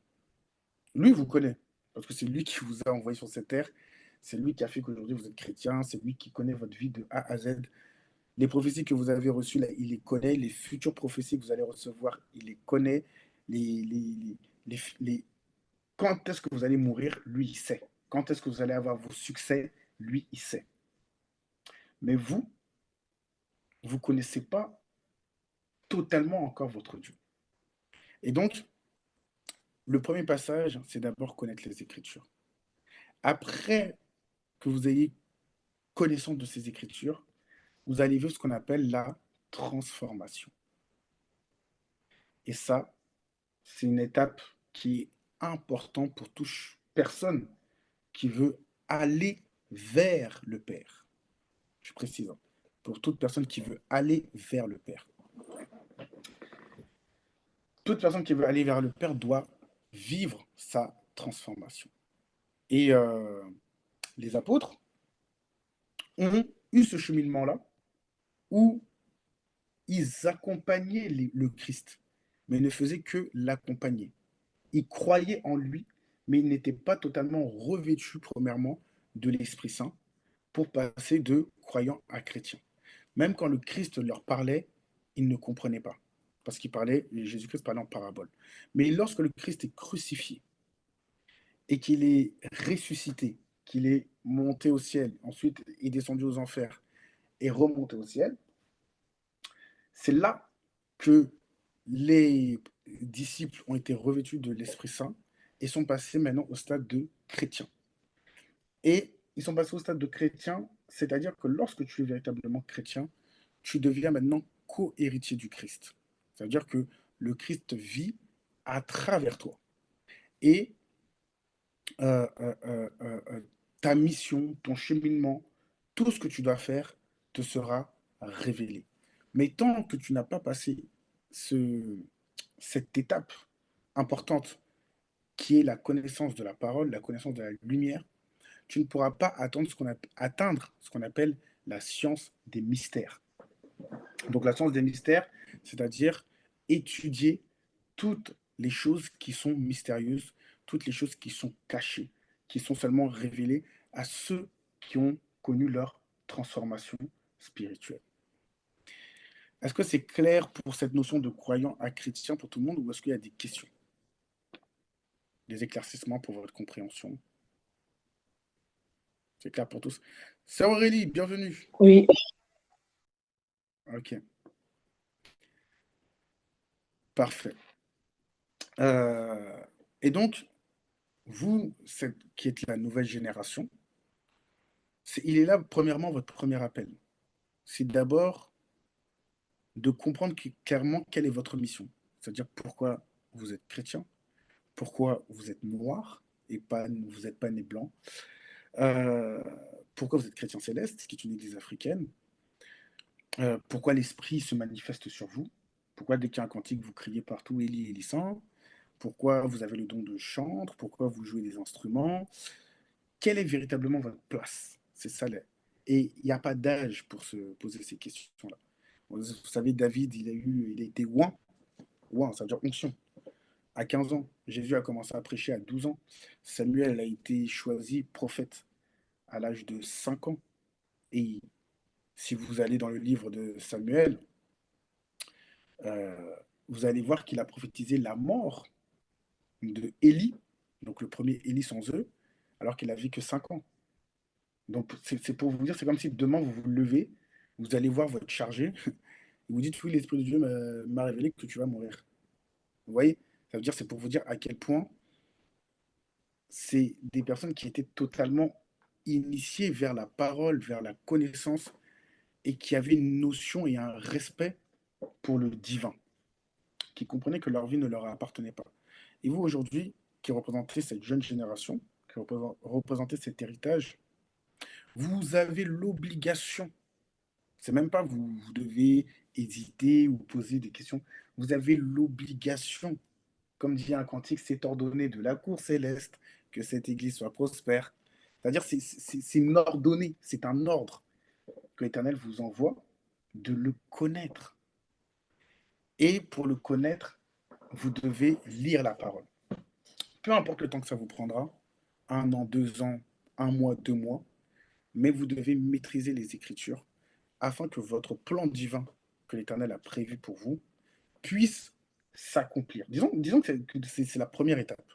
Lui vous connaît, parce que c'est lui qui vous a envoyé sur cette terre, c'est lui qui a fait qu'aujourd'hui vous êtes chrétien, c'est lui qui connaît votre vie de A à Z. Les prophéties que vous avez reçues, là, il les connaît. Les futures prophéties que vous allez recevoir, il les connaît. Les, quand est-ce que vous allez mourir, lui, il sait. Quand est-ce que vous allez avoir vos succès, lui, il sait. Mais vous ne connaissez pas totalement encore votre Dieu. Et donc, le premier passage, c'est d'abord connaître les Écritures. Après que vous ayez connaissance de ces Écritures, vous allez vivre ce qu'on appelle la transformation. Et ça, c'est une étape qui est importante pour toute personne qui veut aller vers le Père. Je précise, hein, pour toute personne qui veut aller vers le Père. Toute personne qui veut aller vers le Père doit vivre sa transformation. Et les apôtres ont eu ce cheminement-là où ils accompagnaient le Christ, mais ne faisaient que l'accompagner. Ils croyaient en lui, mais ils n'étaient pas totalement revêtus, premièrement, de l'Esprit Saint pour passer de croyants à chrétiens. Même quand le Christ leur parlait, ils ne comprenaient pas, parce qu'il parlait, Jésus-Christ parlait en parabole. Mais lorsque le Christ est crucifié et qu'il est ressuscité, qu'il est monté au ciel, ensuite est descendu aux enfers et remonté au ciel, c'est là que les disciples ont été revêtus de l'Esprit Saint et sont passés maintenant au stade de chrétien. Et ils sont passés au stade de chrétien, c'est-à-dire que lorsque tu es véritablement chrétien, tu deviens maintenant co-héritier du Christ. C'est-à-dire que le Christ vit à travers toi. Et euh, euh, euh, euh, ta mission, ton cheminement, tout ce que tu dois faire te sera révélé. Mais tant que tu n'as pas passé cette étape importante qui est la connaissance de la parole, la connaissance de la lumière, tu ne pourras pas atteindre ce qu'on appelle la science des mystères. Donc la science des mystères, c'est-à-dire étudier toutes les choses qui sont mystérieuses, toutes les choses qui sont cachées, qui sont seulement révélées à ceux qui ont connu leur transformation spirituelle. Est-ce que c'est clair pour cette notion de croyant à chrétien pour tout le monde ou est-ce qu'il y a des questions, des éclaircissements pour votre compréhension? C'est clair pour tous. C'est Aurélie, bienvenue. Oui, Ok, parfait. Euh, et donc, vous, qui êtes la nouvelle génération, il est là, premièrement, votre premier appel. C'est d'abord de comprendre clairement quelle est votre mission. C'est-à-dire pourquoi vous êtes chrétien, pourquoi vous êtes noir et pas, vous n'êtes pas né blanc, euh, pourquoi vous êtes chrétien céleste, qui est une église africaine, pourquoi l'esprit se manifeste sur vous, pourquoi dès qu'il y a un cantique, vous criez partout Élie, Élie Saint, pourquoi vous avez le don de chantre, pourquoi vous jouez des instruments, quelle est véritablement votre place? C'est ça. Et il n'y a pas d'âge pour se poser ces questions-là. Vous savez, David, il a été oint. Oint, ça veut dire onction. À 15 ans. Jésus a commencé à prêcher à 12 ans. Samuel a été choisi prophète à l'âge de 5 ans. Et si vous allez dans le livre de Samuel, euh, vous allez voir qu'il a prophétisé la mort de Élie, donc le premier Élie sans eux, alors qu'il n'avait que 5 ans. Donc, c'est pour vous dire, c'est comme si demain vous vous levez, vous allez voir votre chargé, et vous dites, oui, l'Esprit de Dieu m'a révélé que tu vas mourir. Vous voyez? Ça veut dire, c'est pour vous dire à quel point c'est des personnes qui étaient totalement initiées vers la parole, vers la connaissance, et qui avaient une notion et un respect pour le divin, qui comprenaient que leur vie ne leur appartenait pas. Et vous, aujourd'hui, qui représentez cette jeune génération, qui représentez cet héritage, vous avez l'obligation, C'est même pas vous devez hésiter ou poser des questions. Vous avez l'obligation, comme dit un cantique, c'est ordonné de la cour céleste que cette église soit prospère. C'est-à-dire, c'est une ordonnée, c'est un ordre que l'Éternel vous envoie de le connaître. Et pour le connaître, vous devez lire la parole. Peu importe le temps que ça vous prendra, 1 an, 2 ans, 1 mois, 2 mois, mais vous devez maîtriser les Écritures afin que votre plan divin que l'Éternel a prévu pour vous puisse s'accomplir. Disons que c'est la première étape.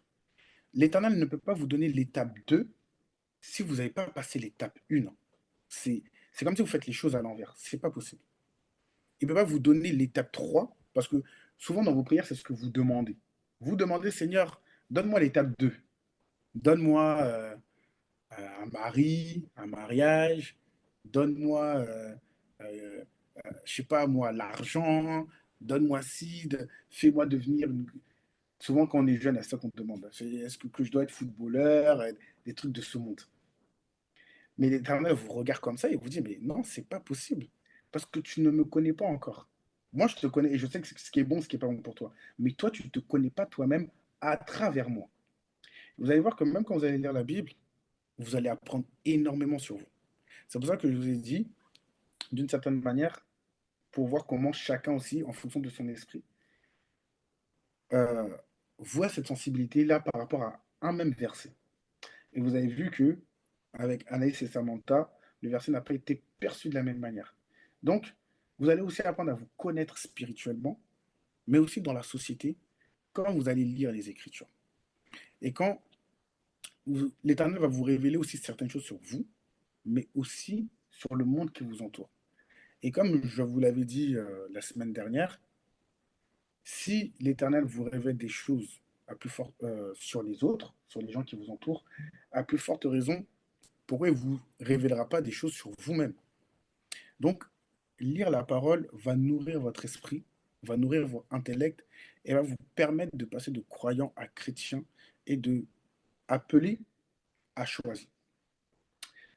L'Éternel ne peut pas vous donner l'étape 2 si vous n'avez pas passé l'étape 1. C'est comme si vous faites les choses à l'envers. C'est pas possible. Il ne peut pas vous donner l'étape 3 parce que souvent dans vos prières, c'est ce que vous demandez. Vous demandez, Seigneur, donne-moi l'étape 2. Donne-moi un mari, un mariage. Donne-moi, je sais pas moi, l'argent. Donne-moi ci. Fais-moi devenir une... Souvent, quand on est jeune, c'est ça qu'on te demande. Est-ce que je dois être footballeur? Des trucs de ce monde. Mais l'Éternel vous regarde comme ça et vous dit, mais non, c'est pas possible. Parce que tu ne me connais pas encore. Moi, je te connais et je sais que ce qui est bon, ce qui n'est pas bon pour toi. Mais toi, tu ne te connais pas toi-même à travers moi. Vous allez voir que même quand vous allez lire la Bible, vous allez apprendre énormément sur vous. C'est pour ça que je vous ai dit, d'une certaine manière, pour voir comment chacun aussi, en fonction de son esprit, euh, voit cette sensibilité-là par rapport à un même verset. Et vous avez vu que, avec Anaïs et Samantha, le verset n'a pas été perçu de la même manière. Donc, vous allez aussi apprendre à vous connaître spirituellement, mais aussi dans la société, quand vous allez lire les Écritures. Et quand l'Éternel va vous révéler aussi certaines choses sur vous, mais aussi sur le monde qui vous entoure. Et comme je vous l'avais dit la semaine dernière, si l'Éternel vous révèle des choses à plus forte, sur les autres, sur les gens qui vous entourent, à plus forte raison, pourquoi il ne vous révélera pas des choses sur vous-même? Donc, lire la parole va nourrir votre esprit, va nourrir votre intellect et va vous permettre de passer de croyant à chrétien et de appeler à choisir.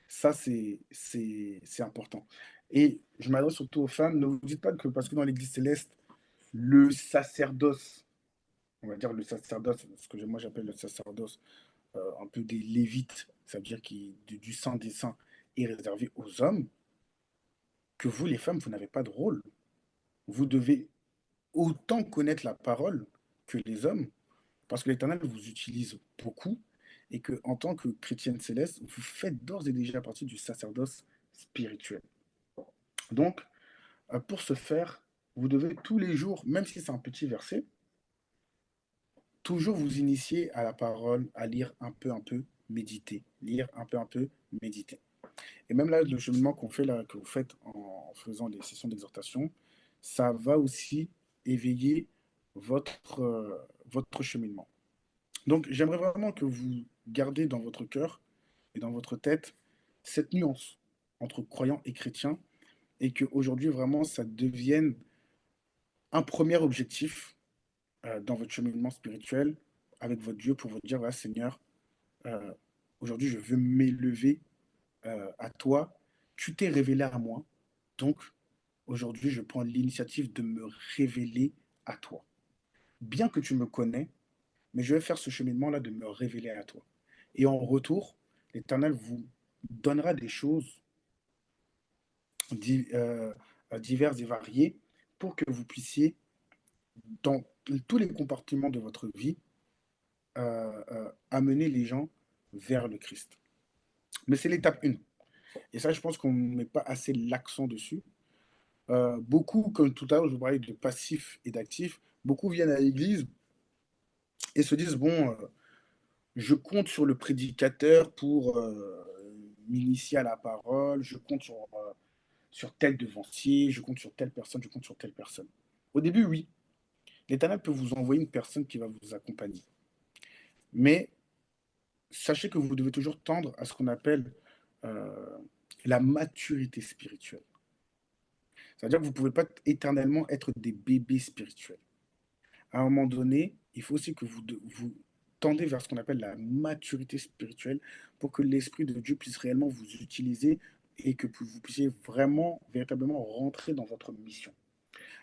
Ça, c'est important. Et je m'adresse surtout aux femmes, ne vous dites pas que parce que dans l'Église céleste, le sacerdoce, on va dire le sacerdoce, ce que moi j'appelle le sacerdoce, un peu des lévites, ça veut dire du sang des saints est réservé aux hommes, que vous, les femmes, vous n'avez pas de rôle. Vous devez autant connaître la parole que les hommes, parce que l'Éternel vous utilise beaucoup, et que en tant que chrétienne céleste, vous faites d'ores et déjà partie du sacerdoce spirituel. Donc, pour ce faire, vous devez tous les jours, même si c'est un petit verset, toujours vous initier à la parole, à lire un peu, méditer. Lire un peu, méditer. Et même là, le cheminement qu'on fait là, que vous faites en faisant les sessions d'exhortation, ça va aussi éveiller votre cheminement. Donc, j'aimerais vraiment que vous gardez dans votre cœur et dans votre tête cette nuance entre croyants et chrétiens et qu'aujourd'hui, vraiment, ça devienne un premier objectif dans votre cheminement spirituel avec votre Dieu pour vous dire, voilà, Seigneur, euh, aujourd'hui, je veux m'élever à toi. Tu t'es révélé à moi. Donc, aujourd'hui, je prends l'initiative de me révéler à toi. Bien que tu me connais, mais je vais faire ce cheminement-là de me révéler à toi. Et en retour, l'Éternel vous donnera des choses di- euh, diverses et variées pour que vous puissiez, dans tous les compartiments de votre vie, amener les gens vers le Christ. Mais c'est l'étape 1. Et ça, je pense qu'on ne met pas assez l'accent dessus. Beaucoup, comme tout à l'heure, je vous parlais de passif et d'actif, beaucoup viennent à l'église et se disent, bon, je compte sur le prédicateur pour m'initier à la parole, je compte sur tel devancier, je compte sur telle personne, je compte sur telle personne. Au début, oui, l'Éternel peut vous envoyer une personne qui va vous accompagner. Mais sachez que vous devez toujours tendre à ce qu'on appelle euh, la maturité spirituelle. C'est-à-dire que vous ne pouvez pas éternellement être des bébés spirituels. À un moment donné, il faut aussi que vous tendez vers ce qu'on appelle la maturité spirituelle pour que l'Esprit de Dieu puisse réellement vous utiliser et que vous puissiez vraiment, véritablement rentrer dans votre mission.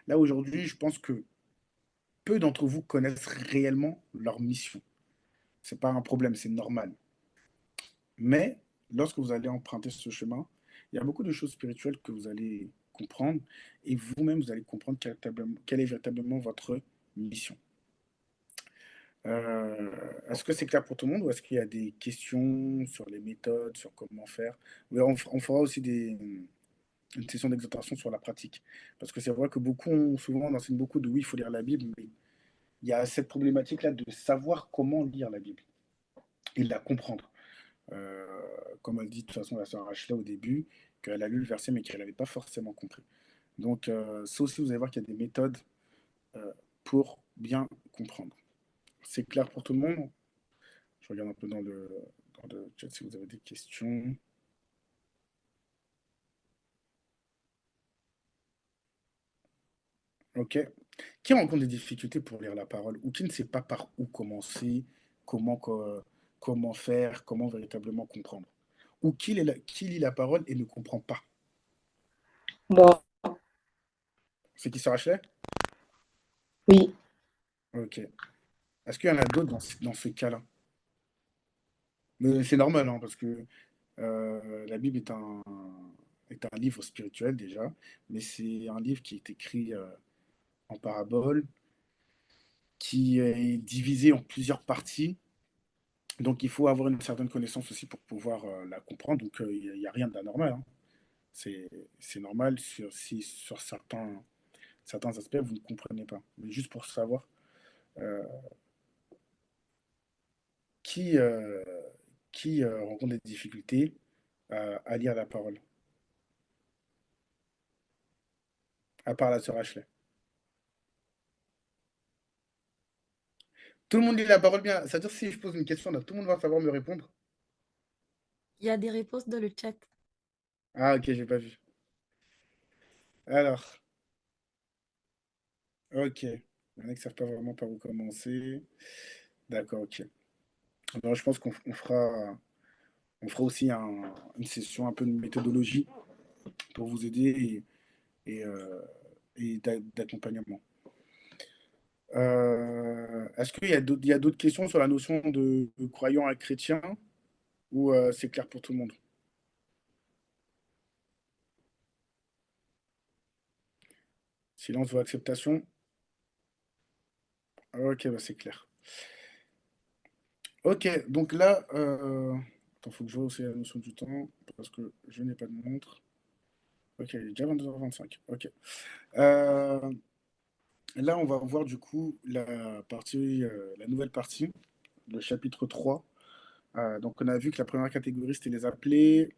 Là, aujourd'hui, je pense que peu d'entre vous connaissent réellement leur mission. C'est pas un problème, c'est normal. Mais lorsque vous allez emprunter ce chemin, il y a beaucoup de choses spirituelles que vous allez comprendre et vous-même, vous allez comprendre quelle est véritablement votre mission. Est-ce que c'est clair pour tout le monde ou est-ce qu'il y a des questions sur les méthodes, sur comment faire? Ouais, on fera aussi une session d'exhortation sur la pratique. Parce que c'est vrai que souvent, on enseigne beaucoup de oui, il faut lire la Bible, mais il y a cette problématique-là de savoir comment lire la Bible et de la comprendre. Euh, Comme elle dit de toute façon la sœur Rachel au début, qu'elle a lu le verset mais qu'elle n'avait pas forcément compris. Donc ça aussi, vous allez voir qu'il y a des méthodes euh, pour bien comprendre. C'est clair pour tout le monde? Je regarde un peu dans le chat si vous avez des questions. Ok. Qui rencontre des difficultés pour lire la parole ou qui ne sait pas par où commencer, comment, comment faire, comment véritablement comprendre? Ou qui lit la parole et ne comprend pas? Moi, C'est qui se Rachel? oui. Ok. Est-ce qu'il y en a d'autres dans ce cas-là? Mais c'est normal, hein, parce que la Bible est un livre spirituel déjà, mais c'est un livre qui est écrit en parabole, qui est divisé en plusieurs parties. Donc il faut avoir une certaine connaissance aussi pour pouvoir la comprendre. Donc il n'y a rien d'anormal, hein. C'est c'est normal si sur certains aspects vous ne comprenez pas. Mais juste pour savoir euh, qui, euh, qui rencontre des difficultés à lire la parole, à part la sœur Ashley. Tout le monde lit la parole bien. C'est-à-dire si je pose une question, là, tout le monde va savoir me répondre. Il y a des réponses dans le chat. Ah ok, j'ai pas vu. Alors, ok. Il y en a qui savent pas vraiment par où commencer. D'accord, ok. Alors, je pense on fera aussi une session un peu de méthodologie pour vous aider et, et d'accompagnement. Est-ce qu'il y a il y a d'autres questions sur la notion de croyant à chrétien ou c'est clair pour tout le monde? Silence ou acceptation? Ok, bah c'est clair. Ok, donc là, attends, faut que je vois aussi la notion du temps parce que je n'ai pas de montre. Ok, il est déjà 22h25. Ok. Euh, Là, on va voir du coup la nouvelle partie, le chapitre 3. Donc, on a vu que la première catégorie, c'était les appelés.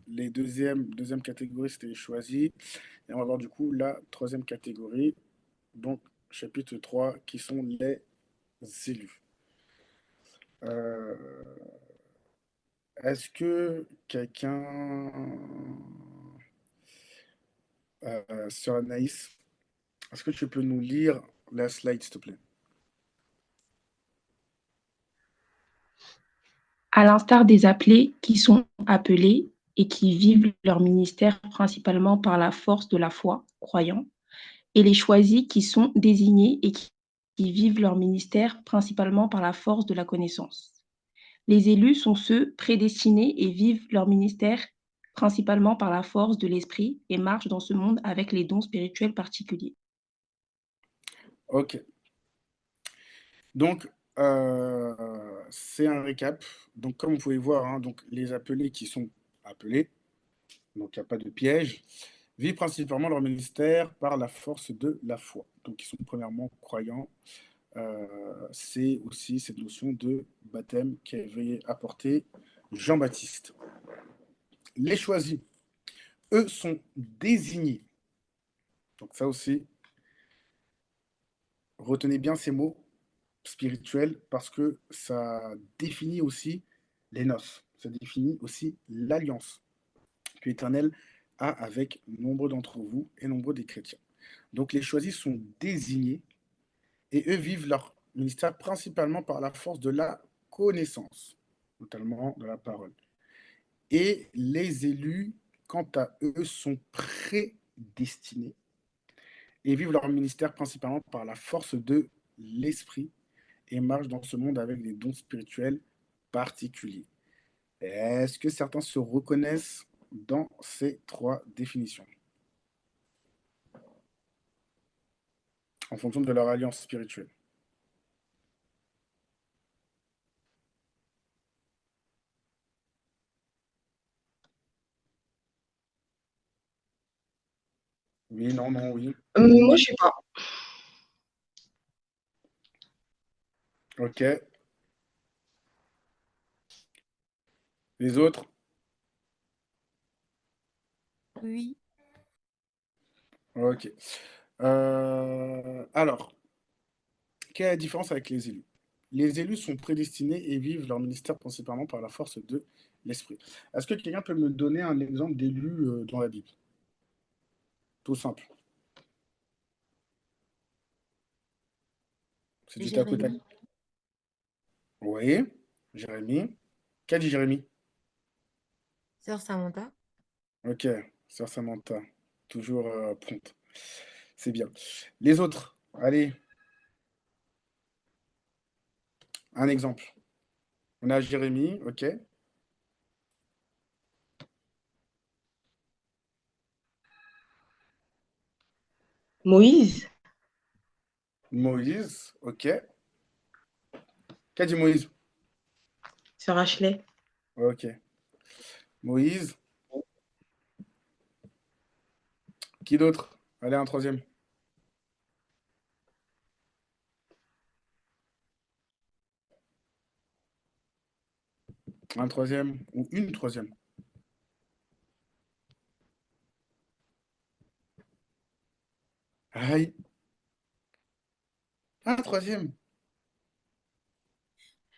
Les deuxième catégorie, c'était les choisis. Et on va voir du coup la troisième catégorie, donc chapitre 3, qui sont les élus. Euh, Est-ce que quelqu'un, Sœur Anaïs, est-ce que tu peux nous lire la slide, s'il te plaît? À l'instar des appelés qui sont appelés et qui vivent leur ministère principalement par la force de la foi, croyants, et les choisis qui sont désignés et qui vivent leur ministère principalement par la force de la connaissance. Les élus sont ceux prédestinés et vivent leur ministère principalement par la force de l'esprit et marchent dans ce monde avec les dons spirituels particuliers. Ok. Donc, c'est un récap. Donc, comme vous pouvez voir, hein, donc, les appelés qui sont appelés, donc il n'y a pas de piège, vivent principalement leur ministère par la force de la foi. Donc, ils sont premièrement croyants. C'est aussi cette notion de baptême qu'avait apporté Jean-Baptiste. Les choisis, eux, sont désignés. Donc, ça aussi, retenez bien ces mots spirituels parce que ça définit aussi les noces. Ça définit aussi l'alliance que l'Éternel a avec nombre d'entre vous et nombreux des chrétiens. Donc les choisis sont désignés et eux vivent leur ministère principalement par la force de la connaissance, notamment de la parole. Et les élus quant à eux, sont prédestinés et vivent leur ministère principalement par la force de l'esprit et marchent dans ce monde avec des dons spirituels particuliers. Est-ce que certains se reconnaissent dans ces trois définitions en fonction de leur alliance spirituelle? Oui, non, non, oui. Moi, je sais pas. Ok. Les autres? Oui. Ok. Alors, quelle est la différence avec les élus? Les élus sont prédestinés et vivent leur ministère principalement par la force de l'esprit. Est-ce que quelqu'un peut me donner un exemple d'élu dans la Bible? Tout simple. C'est du tac au tac. Jérémie, Oui, Jérémie. Qu'a dit Jérémie? Sœur Samantha. Ok, sœur Samantha. Toujours prompte. C'est bien. Les autres, allez, un exemple. On a Jérémie, ok. Moïse, Moïse, ok. Qu'a dit Moïse? sœur Ashley, Ok. Moïse. Qui d'autre? Allez, un troisième. Un troisième ou une troisième. Aïe, un troisième.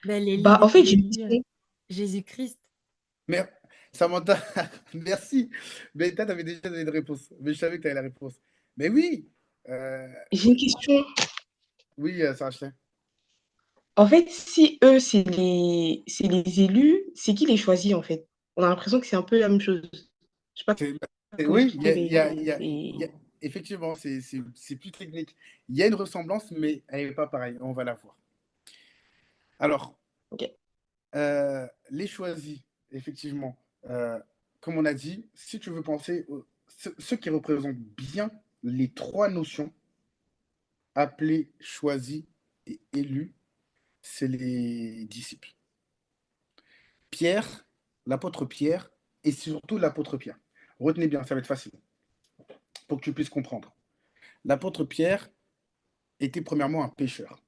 Ben, l'Élie bah, de en fait, j'ai Jésus, Jésus-Christ. Mais Samantha, merci. Mais toi, tu avais déjà donné une réponse. Mais je savais que tu avais la réponse. Mais oui, euh, j'ai une question. oui, ça Ashley. En fait, si eux, c'est les élus, c'est qui les choisit, en fait? On a l'impression que c'est un peu la même chose. Je sais pas C'est- comment Oui, il y a, expliquer, mais c'est effectivement, c'est plus technique. Il y a une ressemblance, mais elle n'est pas pareille. On va la voir. Alors, OK. les choisis, effectivement, comme on a dit, si tu veux penser, ceux qui représentent bien les trois notions, appelés, choisis et élus, c'est les disciples. Pierre, l'apôtre Pierre, et surtout l'apôtre Pierre. Retenez bien, ça va être facile, pour que tu puisses comprendre. L'apôtre Pierre était premièrement un pécheur.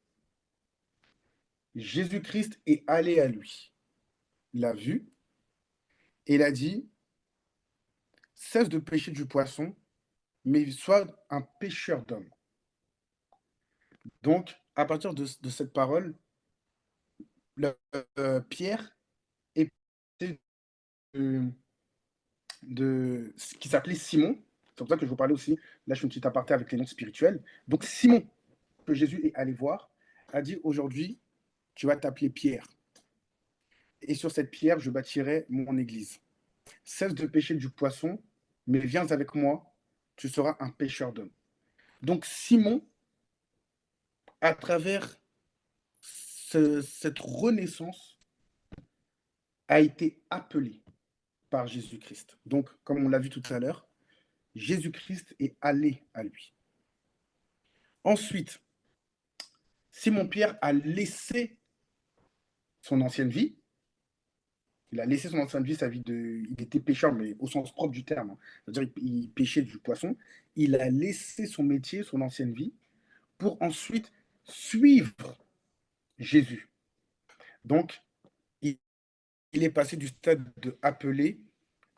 Jésus-Christ est allé à lui, l'a vu, et il a dit, cesse de pêcher du poisson, mais sois un pêcheur d'hommes. Donc, à partir de cette parole, le, Pierre est passé de ce qui s'appelait Simon. C'est pour ça que je vous parlais aussi. Là, je fais une petite aparté avec les noms spirituels. Donc, Simon, que Jésus est allé voir, a dit aujourd'hui, tu vas t'appeler Pierre. Et sur cette pierre, je bâtirai mon église. Cesse de pêcher du poisson, mais viens avec moi, tu seras un pêcheur d'hommes. Donc, Simon, à travers cette renaissance, a été appelé par Jésus-Christ. Donc, comme on l'a vu tout à l'heure, Jésus-Christ est allé à lui. Ensuite, Simon-Pierre a laissé son ancienne vie. Il a laissé son ancienne vie, sa vie de. Il était pêcheur, mais au sens propre du terme. C'est-à-dire qu'il pêchait du poisson. Il a laissé son métier, son ancienne vie, pour ensuite suivre Jésus. Donc, il, il est passé du stade de appeler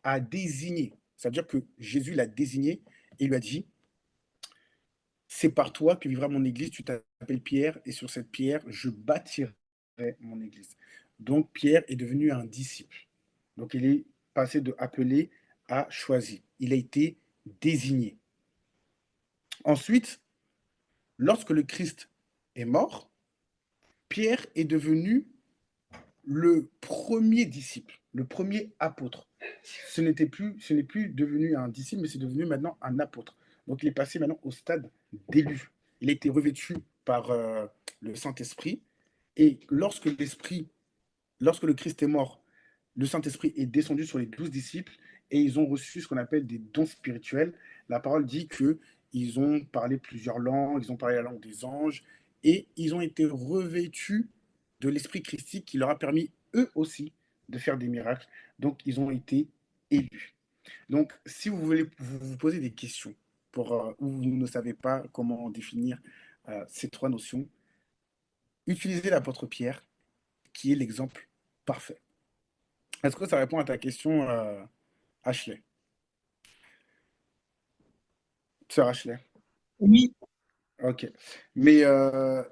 à désigner. C'est-à-dire que Jésus l'a désigné et lui a dit, c'est par toi que vivra mon église, tu t'appelles Pierre, et sur cette pierre, je bâtirai mon église. Donc Pierre est devenu un disciple. Donc il est passé de appelé à choisi. Il a été désigné. Ensuite, lorsque le Christ est mort, Pierre est devenu le premier disciple, le premier apôtre. ce n'est plus devenu un disciple, mais c'est devenu maintenant un apôtre. Donc il est passé maintenant au stade d'élu. Il a été revêtu par le Saint-Esprit. Et lorsque le Christ est mort, le Saint-Esprit est descendu sur les 12 disciples et ils ont reçu ce qu'on appelle des dons spirituels. La parole dit qu'ils ont parlé plusieurs langues, ils ont parlé la langue des anges et ils ont été revêtus de l'Esprit christique qui leur a permis eux aussi de faire des miracles. Donc ils ont été élus. Donc si vous voulez vous poser des questions ou vous ne savez pas comment définir ces trois notions, utilisez l'apôtre Pierre qui est l'exemple parfait. Est-ce que ça répond à ta question, Ashley? Sœur Ashley? Oui, Ok. Mais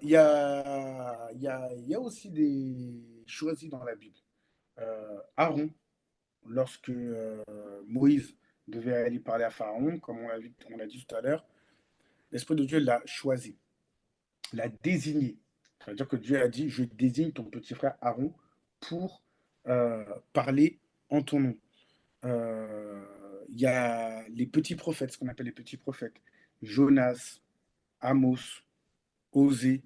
il y a aussi des choisis dans la Bible. Aaron, lorsque Moïse devait aller parler à Pharaon, comme on l'a dit tout à l'heure, l'Esprit de Dieu l'a choisi, l'a désigné. Ça veut dire que Dieu a dit, je désigne ton petit frère Aaron pour parler en ton nom. Il y a les petits prophètes, ce qu'on appelle les petits prophètes. Jonas, Amos, Osée,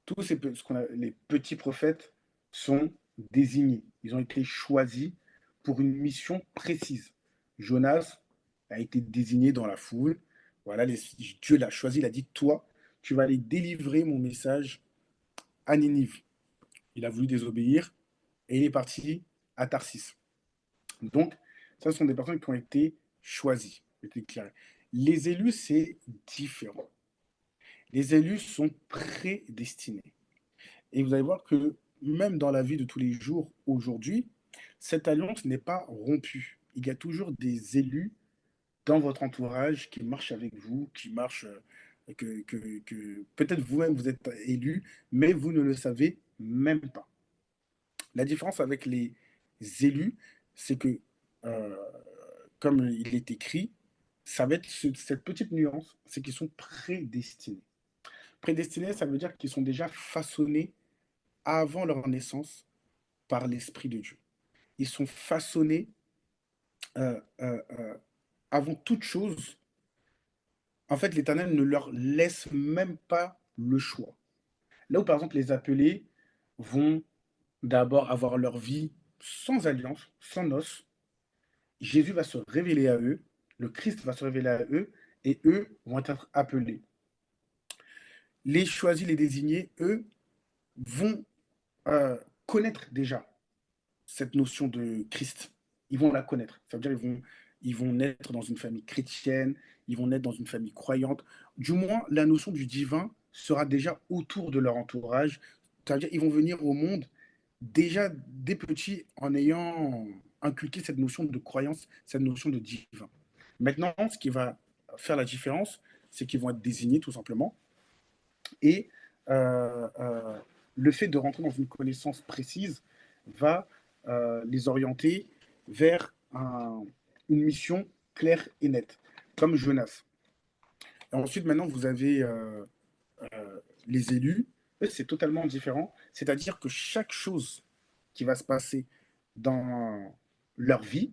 tous les petits prophètes sont désignés. Ils ont été choisis pour une mission précise. Jonas a été désigné dans la foule. Voilà, Dieu l'a choisi, il a dit, toi, tu vas aller délivrer mon message à Ninive. Il a voulu désobéir et il est parti à Tarsis. Donc, ça, ce sont des personnes qui ont été choisies. Les élus, c'est différent. Les élus sont prédestinés. Et vous allez voir que même dans la vie de tous les jours, aujourd'hui, cette alliance n'est pas rompue. Il y a toujours des élus dans votre entourage qui marchent avec vous, qui marchent, que peut-être vous-même vous êtes élu, mais vous ne le savez même pas. La différence avec les élus, c'est que, euh, comme il est écrit, ça va être cette petite nuance, c'est qu'ils sont prédestinés. Prédestinés, ça veut dire qu'ils sont déjà façonnés avant leur naissance par l'Esprit de Dieu. Ils sont façonnés euh, euh, euh, avant toute chose. En fait, l'Éternel ne leur laisse même pas le choix. Là où, par exemple, les appelés vont d'abord avoir leur vie sans alliance, sans noces, Jésus va se révéler à eux, le Christ va se révéler à eux, et eux vont être appelés. Les choisis, les désignés, eux, vont euh, connaître déjà cette notion de Christ. Ils vont la connaître. Ça veut dire ils vont naître dans une famille chrétienne, ils vont naître dans une famille croyante. Du moins, la notion du divin sera déjà autour de leur entourage. C'est-à-dire ils vont venir au monde déjà des petits en ayant inculqué cette notion de croyance, cette notion de divin. Maintenant, ce qui va faire la différence, c'est qu'ils vont être désignés tout simplement. Et le fait de rentrer dans une connaissance précise va les orienter vers une mission claire et nette, comme Jonas. Et ensuite, maintenant, vous avez les élus. Eux, c'est totalement différent. C'est-à-dire que chaque chose qui va se passer dans leur vie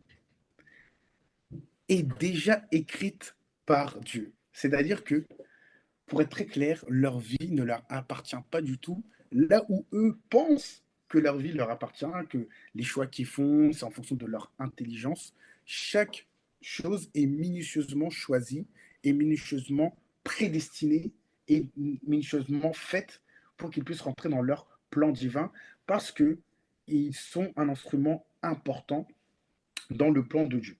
est déjà écrite par Dieu. C'est-à-dire que pour être très clair, leur vie ne leur appartient pas du tout. Là où eux pensent que leur vie leur appartient, que les choix qu'ils font, c'est en fonction de leur intelligence, chaque chose est minutieusement choisie et minutieusement prédestinée et minutieusement faite pour qu'ils puissent rentrer dans leur plan divin parce qu'ils sont un instrument important dans le plan de Dieu.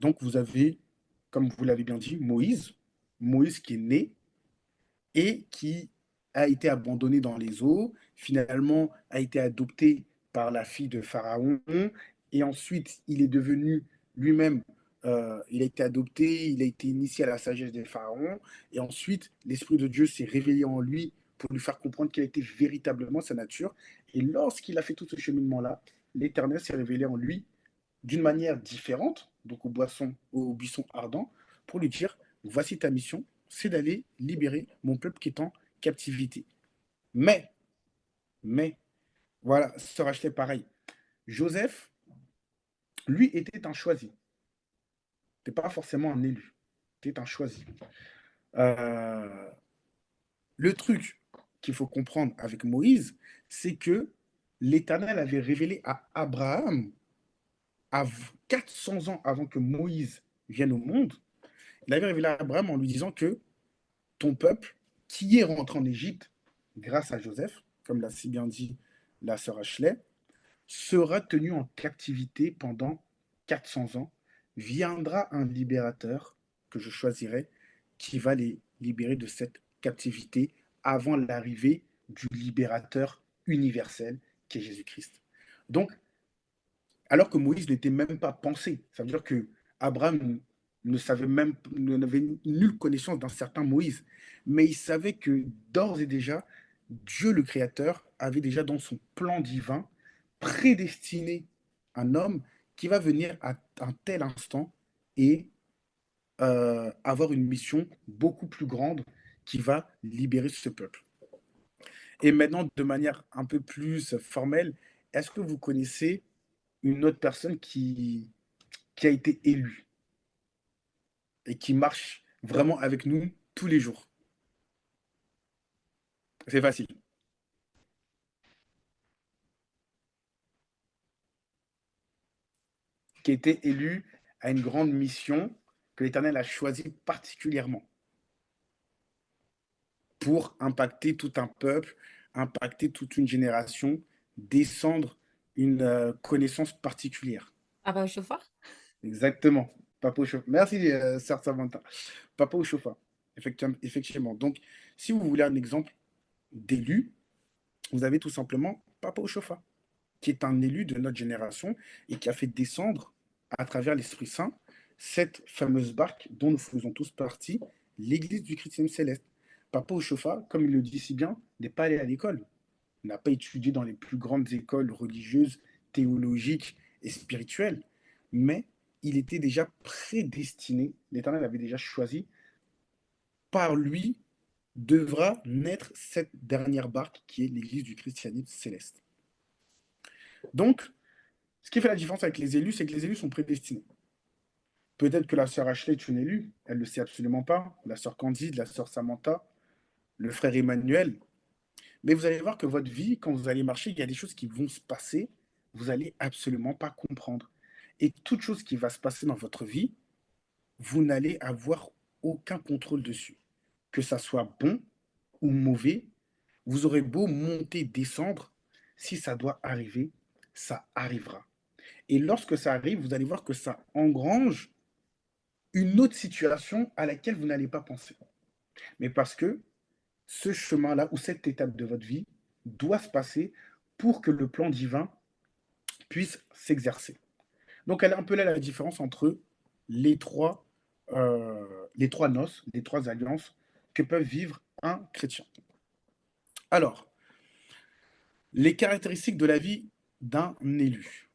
Donc vous avez, comme vous l'avez bien dit, Moïse qui est né et qui a été abandonné dans les eaux, finalement a été adopté par la fille de Pharaon, et ensuite il est devenu lui-même, il a été adopté, il a été initié à la sagesse des pharaons, et ensuite l'Esprit de Dieu s'est réveillé en lui pour lui faire comprendre quelle était véritablement sa nature, et lorsqu'il a fait tout ce cheminement-là, l'Éternel s'est révélé en lui d'une manière différente, donc au buisson ardent, pour lui dire, voici ta mission, c'est d'aller libérer mon peuple qui est en captivité. Mais, mais, voilà, se rachetait pareil. Joseph lui était un choisi. Tu n'es pas forcément un élu. Tu es un choisi. Euh, le truc qu'il faut comprendre avec Moïse, c'est que l'Éternel avait révélé à Abraham, à 400 ans avant que Moïse vienne au monde, il avait révélé à Abraham en lui disant que ton peuple, qui est rentré en Égypte grâce à Joseph, comme l'a si bien dit la sœur Ashley, sera tenu en captivité pendant 400 ans. Viendra un libérateur que je choisirai qui va les libérer de cette captivité avant l'arrivée du libérateur universel qui est Jésus-Christ. Donc, alors que Moïse n'était même pas pensé, ça veut dire que Abraham ne savait même, n'avait nulle connaissance d'un certain Moïse, mais il savait que d'ores et déjà, Dieu le Créateur avait déjà dans son plan divin prédestiné un homme qui va venir à un tel instant et avoir une mission beaucoup plus grande qui va libérer ce peuple. Et maintenant, de manière un peu plus formelle, est-ce que vous connaissez une autre personne qui a été élue et qui marche vraiment avec nous tous les jours? C'est facile. Qui a été élu à une grande mission que l'Éternel a choisie particulièrement pour impacter tout un peuple, impacter toute une génération, descendre une connaissance particulière. Ah bah, au chauffard? Exactement. Papa au chauffard. Merci, Sœur Samantha. Papa au chauffard. Effectivement. Donc, si vous voulez un exemple d'élu, vous avez tout simplement Papa au chauffard, qui est un élu de notre génération et qui a fait descendre à travers l'Esprit Saint cette fameuse barque dont nous faisons tous partie, l'Église du christianisme céleste. Papa au chauffard, comme il le dit si bien, n'est pas allé à l'école. Il n'a pas étudié dans les plus grandes écoles religieuses, théologiques et spirituelles, mais il était déjà prédestiné, l'Éternel avait déjà choisi, par lui devra naître cette dernière barque qui est l'Église du christianisme céleste. Donc, ce qui fait la différence avec les élus, c'est que les élus sont prédestinés. Peut-être que la sœur Ashley est une élue, elle ne le sait absolument pas, la sœur Candide, la sœur Samantha, le frère Emmanuel. Mais vous allez voir que votre vie, quand vous allez marcher, il y a des choses qui vont se passer, vous n'allez absolument pas comprendre. Et toute chose qui va se passer dans votre vie, vous n'allez avoir aucun contrôle dessus. Que ça soit bon ou mauvais, vous aurez beau monter, descendre, si ça doit arriver, ça arrivera. Et lorsque ça arrive, vous allez voir que ça engrange une autre situation à laquelle vous n'allez pas penser. Mais parce que ce chemin-là ou cette étape de votre vie doit se passer pour que le plan divin puisse s'exercer. Donc, elle est un peu là la différence entre les trois, les trois noces, les trois alliances que peuvent vivre un chrétien. Alors, les caractéristiques de la vie d'un élu.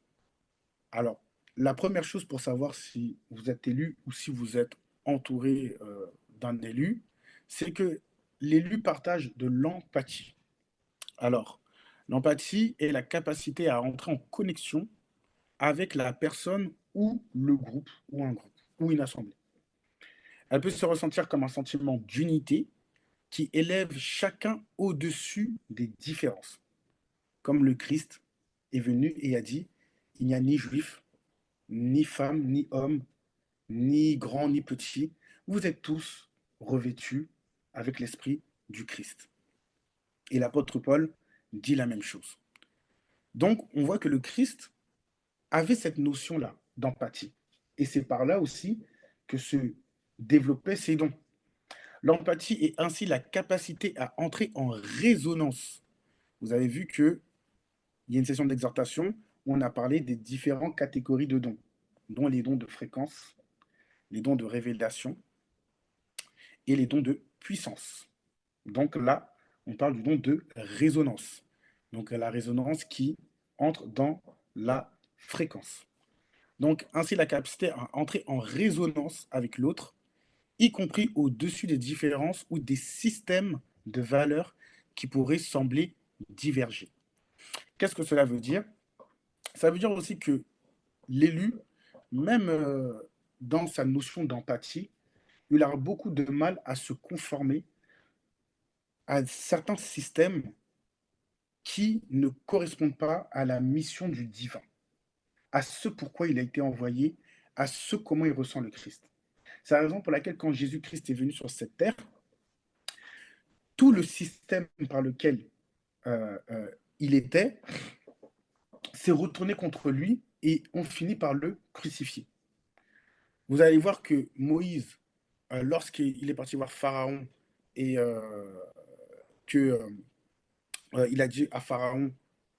Alors, la première chose pour savoir si vous êtes élu ou si vous êtes entouré d'un élu, c'est que l'élu partage de l'empathie. Alors, l'empathie est la capacité à entrer en connexion avec la personne ou le groupe ou un groupe ou une assemblée. Elle peut se ressentir comme un sentiment d'unité qui élève chacun au-dessus des différences. Comme le Christ est venu et a dit, il n'y a ni juif, ni femme, ni homme, ni grand, ni petit. Vous êtes tous revêtus avec l'esprit du Christ. Et l'apôtre Paul dit la même chose. Donc, on voit que le Christ avait cette notion-là d'empathie. Et c'est par là aussi que se développaient ses dons. L'empathie est ainsi la capacité à entrer en résonance. Vous avez vu qu'il y a une session d'exhortation où on a parlé des différentes catégories de dons, dont les dons de fréquence, les dons de révélation et les dons de puissance. Donc là, on parle du don de résonance. Donc la résonance qui entre dans la fréquence. Donc ainsi la capacité à entrer en résonance avec l'autre, y compris au-dessus des différences ou des systèmes de valeurs qui pourraient sembler diverger. Qu'est-ce que cela veut dire? Ça veut dire aussi que l'élu, même dans sa notion d'empathie, il aura beaucoup de mal à se conformer à certains systèmes qui ne correspondent pas à la mission du divin, à ce pourquoi il a été envoyé, à ce comment il ressent le Christ. C'est la raison pour laquelle quand Jésus-Christ est venu sur cette terre, tout le système par lequel il était s'est retourné contre lui et on finit par le crucifier. Vous allez voir que Moïse, lorsqu'il est parti voir Pharaon et que il a dit à Pharaon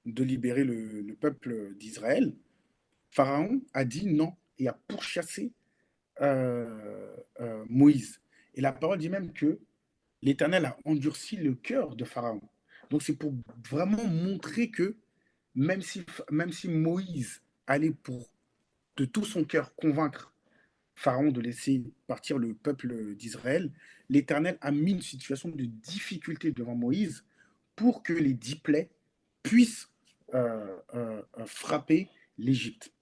de libérer le peuple d'Israël, Pharaon a dit non et a pourchassé Moïse. Et la parole dit même que l'Éternel a endurci le cœur de Pharaon. Donc c'est pour vraiment montrer que même si Moïse allait pour de tout son cœur convaincre Pharaon de laisser partir le peuple d'Israël, l'Éternel a mis une situation de difficulté devant Moïse pour que les 10 plaies puissent frapper l'Égypte.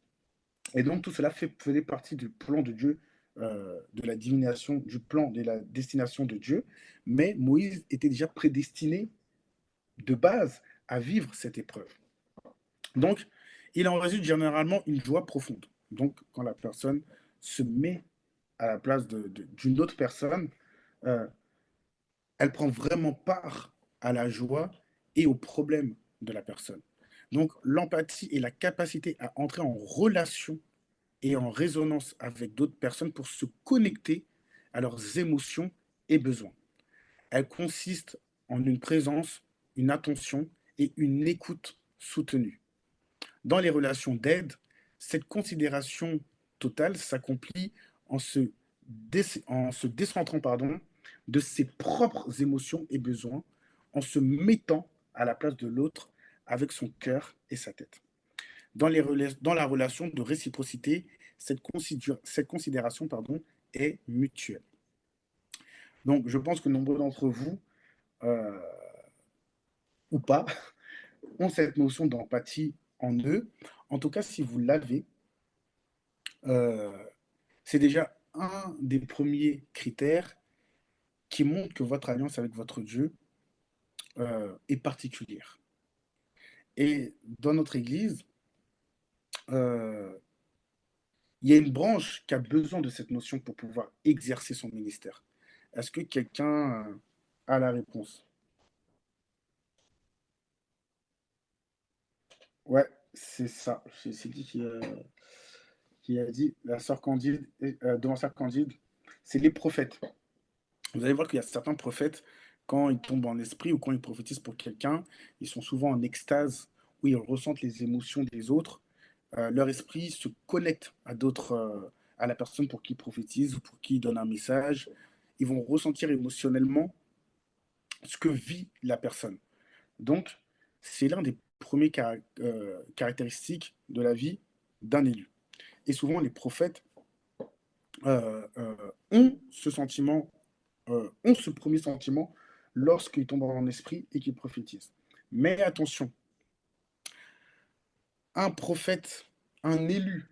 Et donc tout cela faisait partie du plan de Dieu, de la divination, du plan de la destination de Dieu. Mais Moïse était déjà prédestiné de base à vivre cette épreuve. Donc, il en résulte généralement une joie profonde. Donc, quand la personne se met à la place d'une autre personne, euh, elle prend vraiment part à la joie et aux problèmes de la personne. Donc, l'empathie est la capacité à entrer en relation et en résonance avec d'autres personnes pour se connecter à leurs émotions et besoins. Elle consiste en une présence, une attention et une écoute soutenue. Dans les relations d'aide, cette considération totale s'accomplit en en se décentrant de ses propres émotions et besoins, en se mettant à la place de l'autre avec son cœur et sa tête. Dans la relation de réciprocité, cette considération est mutuelle. Donc, je pense que nombreux d'entre vous, euh, ou pas, ont cette notion d'empathie en eux. En tout cas, si vous l'avez, euh, c'est déjà un des premiers critères qui montre que votre alliance avec votre Dieu est particulière. Et dans notre Église, euh, il y a une branche qui a besoin de cette notion pour pouvoir exercer son ministère. Est-ce que quelqu'un a la réponse? Ouais, c'est ça. C'est qui a dit la sœur Candide, devant sœur Candide, c'est les prophètes. Vous allez voir qu'il y a certains prophètes, quand ils tombent en esprit ou quand ils prophétisent pour quelqu'un, ils sont souvent en extase, où ils ressentent les émotions des autres. Leur esprit se connecte à d'autres, à la personne pour qui ils prophétisent ou pour qui ils donnent un message. Ils vont ressentir émotionnellement ce que vit la personne. Donc, c'est l'un des premiers caractéristiques de la vie d'un élu. Et souvent, les prophètes ont ce sentiment, ont ce premier sentiment lorsqu'ils tombent en esprit et qu'ils prophétisent. Mais attention, un prophète, un élu,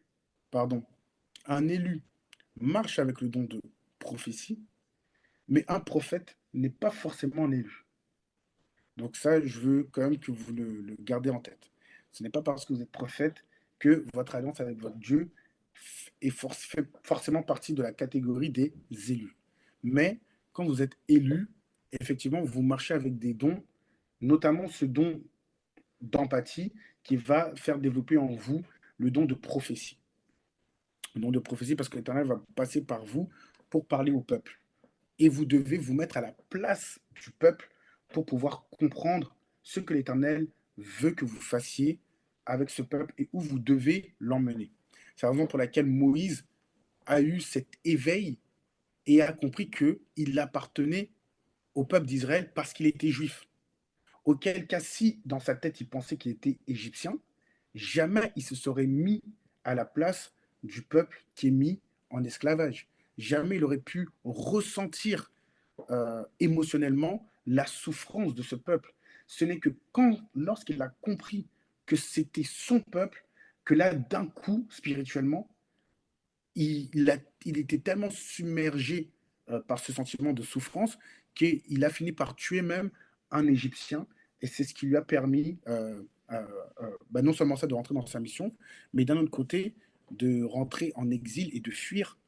pardon, un élu marche avec le don de prophétie, mais un prophète n'est pas forcément un élu. Donc ça, je veux quand même que vous le gardez en tête. Ce n'est pas parce que vous êtes prophète que votre alliance avec votre Dieu fait forcément partie de la catégorie des élus. Mais quand vous êtes élu, effectivement, vous marchez avec des dons, notamment ce don d'empathie qui va faire développer en vous le don de prophétie. Le don de prophétie parce que l'Éternel va passer par vous pour parler au peuple. Et vous devez vous mettre à la place du peuple pour pouvoir comprendre ce que l'Éternel veut que vous fassiez avec ce peuple et où vous devez l'emmener. C'est la raison pour laquelle Moïse a eu cet éveil et a compris qu'il appartenait au peuple d'Israël parce qu'il était juif. Auquel cas, si dans sa tête il pensait qu'il était égyptien, jamais il se serait mis à la place du peuple qui est mis en esclavage. Jamais il aurait pu ressentir émotionnellement la souffrance de ce peuple. Ce n'est que lorsqu'il a compris que c'était son peuple, que là, d'un coup, spirituellement, il était tellement submergé par ce sentiment de souffrance qu'il a fini par tuer même un Égyptien. Et c'est ce qui lui a permis, bah, non seulement ça, de rentrer dans sa mission, mais d'un autre côté, de rentrer en exil et de fuir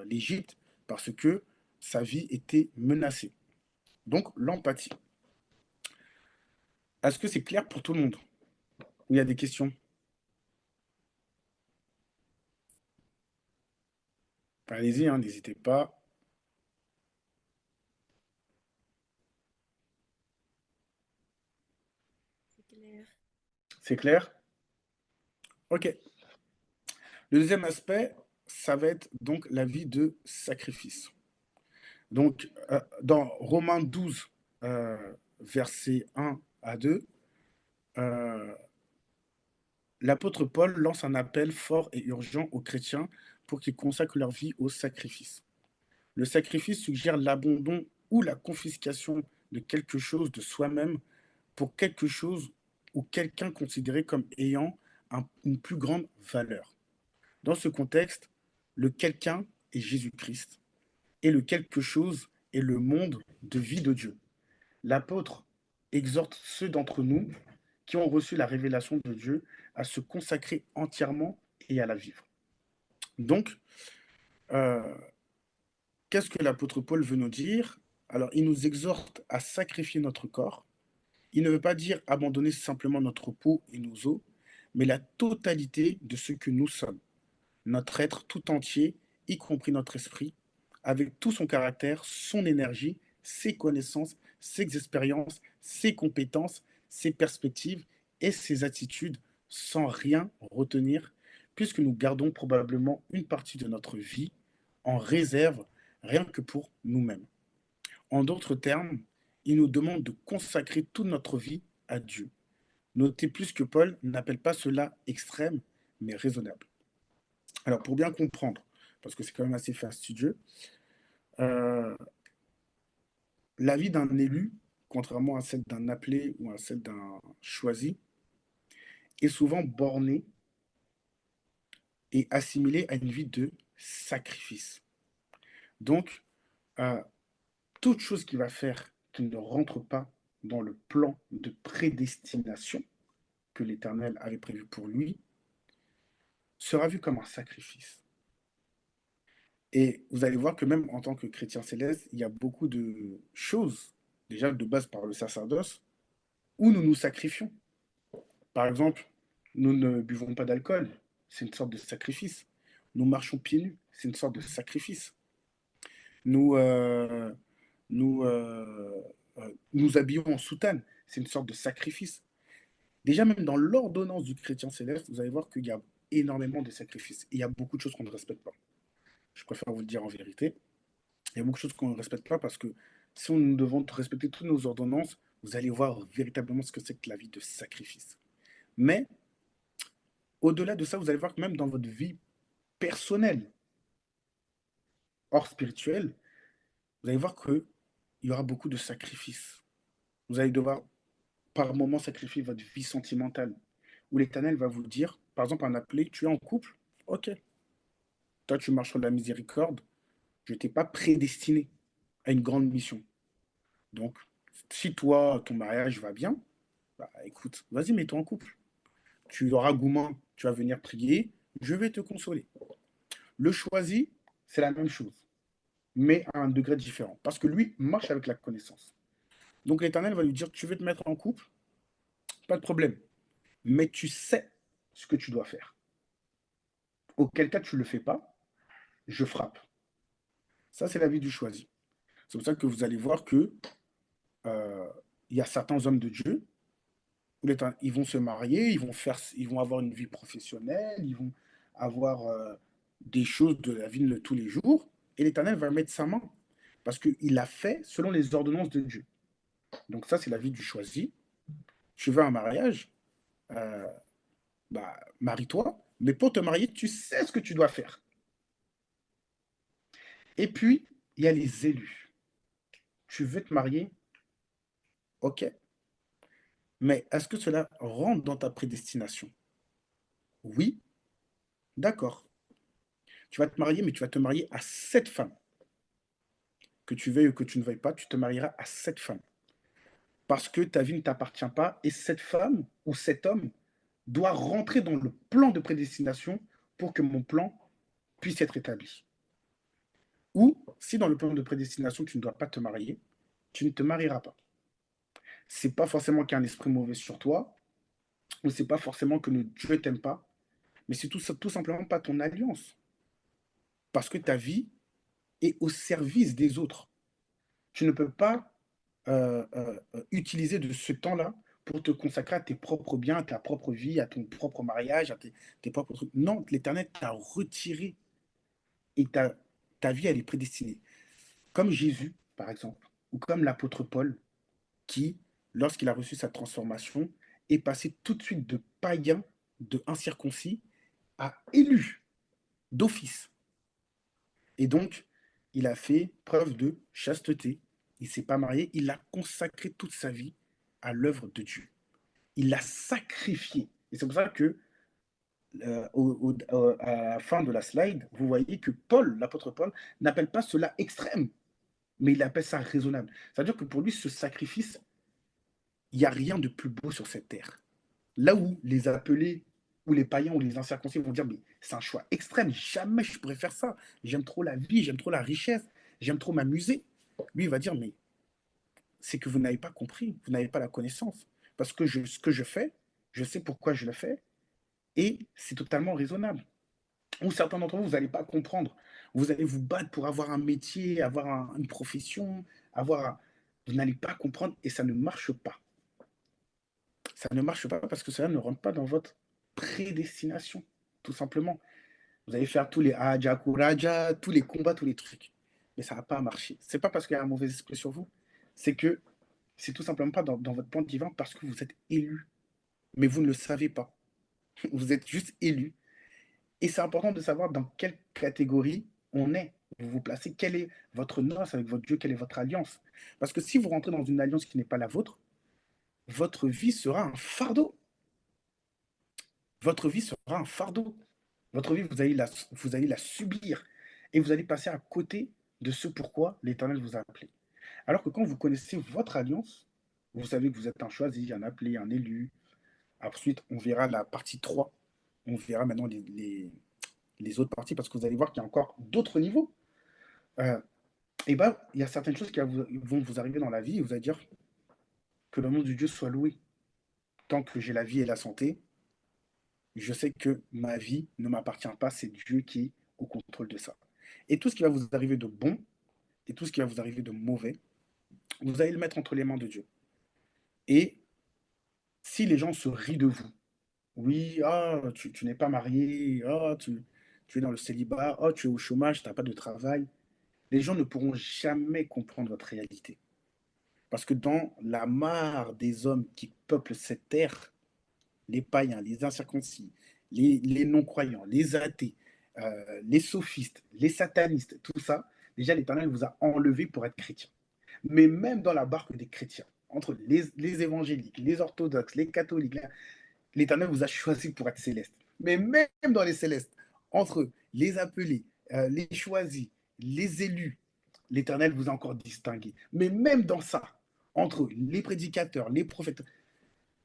l'Égypte parce que sa vie était menacée. Donc, l'empathie. Est-ce que c'est clair pour tout le monde? Ou il y a des questions? Allez-y, hein, n'hésitez pas. C'est clair. C'est clair? Ok. Le deuxième aspect, ça va être donc la vie de sacrifice. Donc, dans Romains 12, versets 1 à 2, euh, l'apôtre Paul lance un appel fort et urgent aux chrétiens pour qu'ils consacrent leur vie au sacrifice. Le sacrifice suggère l'abandon ou la confiscation de quelque chose de soi-même pour quelque chose ou quelqu'un considéré comme ayant une plus grande valeur. Dans ce contexte, le quelqu'un est Jésus-Christ et le quelque chose est le monde de vie de Dieu. L'apôtre exhorte ceux d'entre nous qui ont reçu la révélation de Dieu à se consacrer entièrement et à la vivre. Donc, euh, qu'est-ce que l'apôtre Paul veut nous dire? Alors, il nous exhorte à sacrifier notre corps. Il ne veut pas dire abandonner simplement notre peau et nos os, mais la totalité de ce que nous sommes, notre être tout entier, y compris notre esprit, avec tout son caractère, son énergie, ses connaissances, ses expériences, ses compétences, ses perspectives et ses attitudes, sans rien retenir, puisque nous gardons probablement une partie de notre vie en réserve, rien que pour nous-mêmes. En d'autres termes, il nous demande de consacrer toute notre vie à Dieu. Notez plus que Paul n'appelle pas cela extrême, mais raisonnable. Alors, pour bien comprendre, parce que c'est quand même assez fastidieux, euh, la vie d'un élu, contrairement à celle d'un appelé ou à celle d'un choisi, est souvent bornée et assimilée à une vie de sacrifice. Donc, euh, toute chose qui va faire qu'il ne rentre pas dans le plan de prédestination que l'Éternel avait prévu pour lui sera vue comme un sacrifice. Et vous allez voir que même en tant que chrétien céleste, il y a beaucoup de choses, déjà de base par le sacerdoce, où nous nous sacrifions. Par exemple, nous ne buvons pas d'alcool, c'est une sorte de sacrifice. Nous marchons pieds nus, c'est une sorte de sacrifice. Nous, nous habillons en soutane, c'est une sorte de sacrifice. Déjà, même dans l'ordonnance du chrétien céleste, vous allez voir qu'il y a énormément de sacrifices. Et il y a beaucoup de choses qu'on ne respecte pas. Je préfère vous le dire en vérité. Il y a beaucoup de choses qu'on ne respecte pas parce que si nous devons respecter toutes nos ordonnances, vous allez voir véritablement ce que c'est que la vie de sacrifice. Mais au-delà de ça, vous allez voir que même dans votre vie personnelle, hors spirituelle, vous allez voir qu'il y aura beaucoup de sacrifices. Vous allez devoir par moment sacrifier votre vie sentimentale. Où l'Éternel va vous dire, par exemple, un appelé, tu es en couple, ok. Toi, tu marches sur la miséricorde, je ne t'ai pas prédestiné à une grande mission. Donc, si toi, ton mariage va bien, bah écoute, vas-y, mets-toi en couple. Tu auras gourmand, tu vas venir prier, je vais te consoler. Le choisi, c'est la même chose, mais à un degré différent. Parce que lui marche avec la connaissance. Donc l'Éternel va lui dire, tu veux te mettre en couple, pas de problème. Mais tu sais ce que tu dois faire. Auquel cas tu ne le fais pas, je frappe. Ça, c'est la vie du choisi. C'est pour ça que vous allez voir que il y a certains hommes de Dieu, où ils vont se marier, ils vont avoir une vie professionnelle, ils vont avoir des choses de la vie de tous les jours, et l'Éternel va mettre sa main, parce qu'il a fait selon les ordonnances de Dieu. Donc ça, c'est la vie du choisi. Tu veux un mariage, euh, bah, marie-toi, mais pour te marier, tu sais ce que tu dois faire. Et puis, il y a les élus. Tu veux te marier, ok, mais est-ce que cela rentre dans ta prédestination? Oui, d'accord. Tu vas te marier, mais tu vas te marier à cette femme. Que tu veuilles ou que tu ne veuilles pas, tu te marieras à cette femme. Parce que ta vie ne t'appartient pas et cette femme ou cet homme doit rentrer dans le plan de prédestination pour que mon plan puisse être établi. Ou si dans le plan de prédestination, tu ne dois pas te marier, tu ne te marieras pas. C'est pas forcément qu'il y a un esprit mauvais sur toi, ou c'est pas forcément que Dieu t'aime pas, mais c'est tout simplement pas ton alliance. Parce que ta vie est au service des autres. Tu ne peux pas utiliser de ce temps-là pour te consacrer à tes propres biens, à ta propre vie, à ton propre mariage, à tes propres trucs. Non, l'Éternel t'a retiré et ta vie, elle est prédestinée. Comme Jésus, par exemple, ou comme l'apôtre Paul, qui, lorsqu'il a reçu sa transformation, est passé tout de suite de païen, de incirconcis, à élu d'office. Et donc, il a fait preuve de chasteté. Il ne s'est pas marié, il a consacré toute sa vie à l'œuvre de Dieu. Il l'a sacrifié. Et c'est pour ça que, à la fin de la slide, vous voyez que Paul, l'apôtre Paul, n'appelle pas cela extrême, mais il appelle ça raisonnable. C'est-à-dire que pour lui, ce sacrifice, il n'y a rien de plus beau sur cette terre. Là où les appelés, ou les païens, ou les incirconcis vont dire, mais c'est un choix extrême, jamais je pourrais faire ça. J'aime trop la vie, j'aime trop la richesse, j'aime trop m'amuser. Lui, il va dire, mais c'est que vous n'avez pas compris, vous n'avez pas la connaissance. Parce que ce que je fais, je sais pourquoi je le fais, et c'est totalement raisonnable. Ou certains d'entre vous, vous n'allez pas comprendre. Vous allez vous battre pour avoir un métier, avoir une profession, vous n'allez pas comprendre et ça ne marche pas. Ça ne marche pas parce que cela ne rentre pas dans votre prédestination, tout simplement. Vous allez faire tous les Aja Kuraja, tous les combats, tous les trucs. Mais ça ne va pas marcher. C'est pas parce qu'il y a un mauvais esprit sur vous, c'est que c'est tout simplement pas dans votre plan divin parce que vous êtes élu. Mais vous ne le savez pas. Vous êtes juste élu. Et c'est important de savoir dans quelle catégorie on est. Vous vous placez, quelle est votre noce avec votre Dieu, quelle est votre alliance. Parce que si vous rentrez dans une alliance qui n'est pas la vôtre, votre vie sera un fardeau. Votre vie sera un fardeau. Votre vie, vous allez la subir. Et vous allez passer à côté de ce pourquoi l'Éternel vous a appelé. Alors que quand vous connaissez votre alliance, vous savez que vous êtes un choisi, un appelé, un élu. Ensuite, on verra la partie 3. On verra maintenant les autres parties parce que vous allez voir qu'il y a encore d'autres niveaux. Et ben, il y a certaines choses qui vont vous arriver dans la vie et vous allez dire que le nom de Dieu soit loué. Tant que j'ai la vie et la santé, je sais que ma vie ne m'appartient pas, c'est Dieu qui est au contrôle de ça. Et tout ce qui va vous arriver de bon et tout ce qui va vous arriver de mauvais, vous allez le mettre entre les mains de Dieu. Et si les gens se rient de vous, oui, ah, tu n'es pas marié, ah, tu es dans le célibat, ah, tu es au chômage, tu n'as pas de travail, les gens ne pourront jamais comprendre votre réalité. Parce que dans la mare des hommes qui peuplent cette terre, les païens, les incirconcis, les non-croyants, les athées, les sophistes, les satanistes, tout ça, déjà l'Éternel vous a enlevé pour être chrétien. Mais même dans la barque des chrétiens, entre les évangéliques, les orthodoxes, les catholiques, l'Éternel vous a choisi pour être céleste. Mais même dans les célestes, entre les appelés, les choisis, les élus, l'Éternel vous a encore distingué. Mais même dans ça, entre les prédicateurs, les prophètes,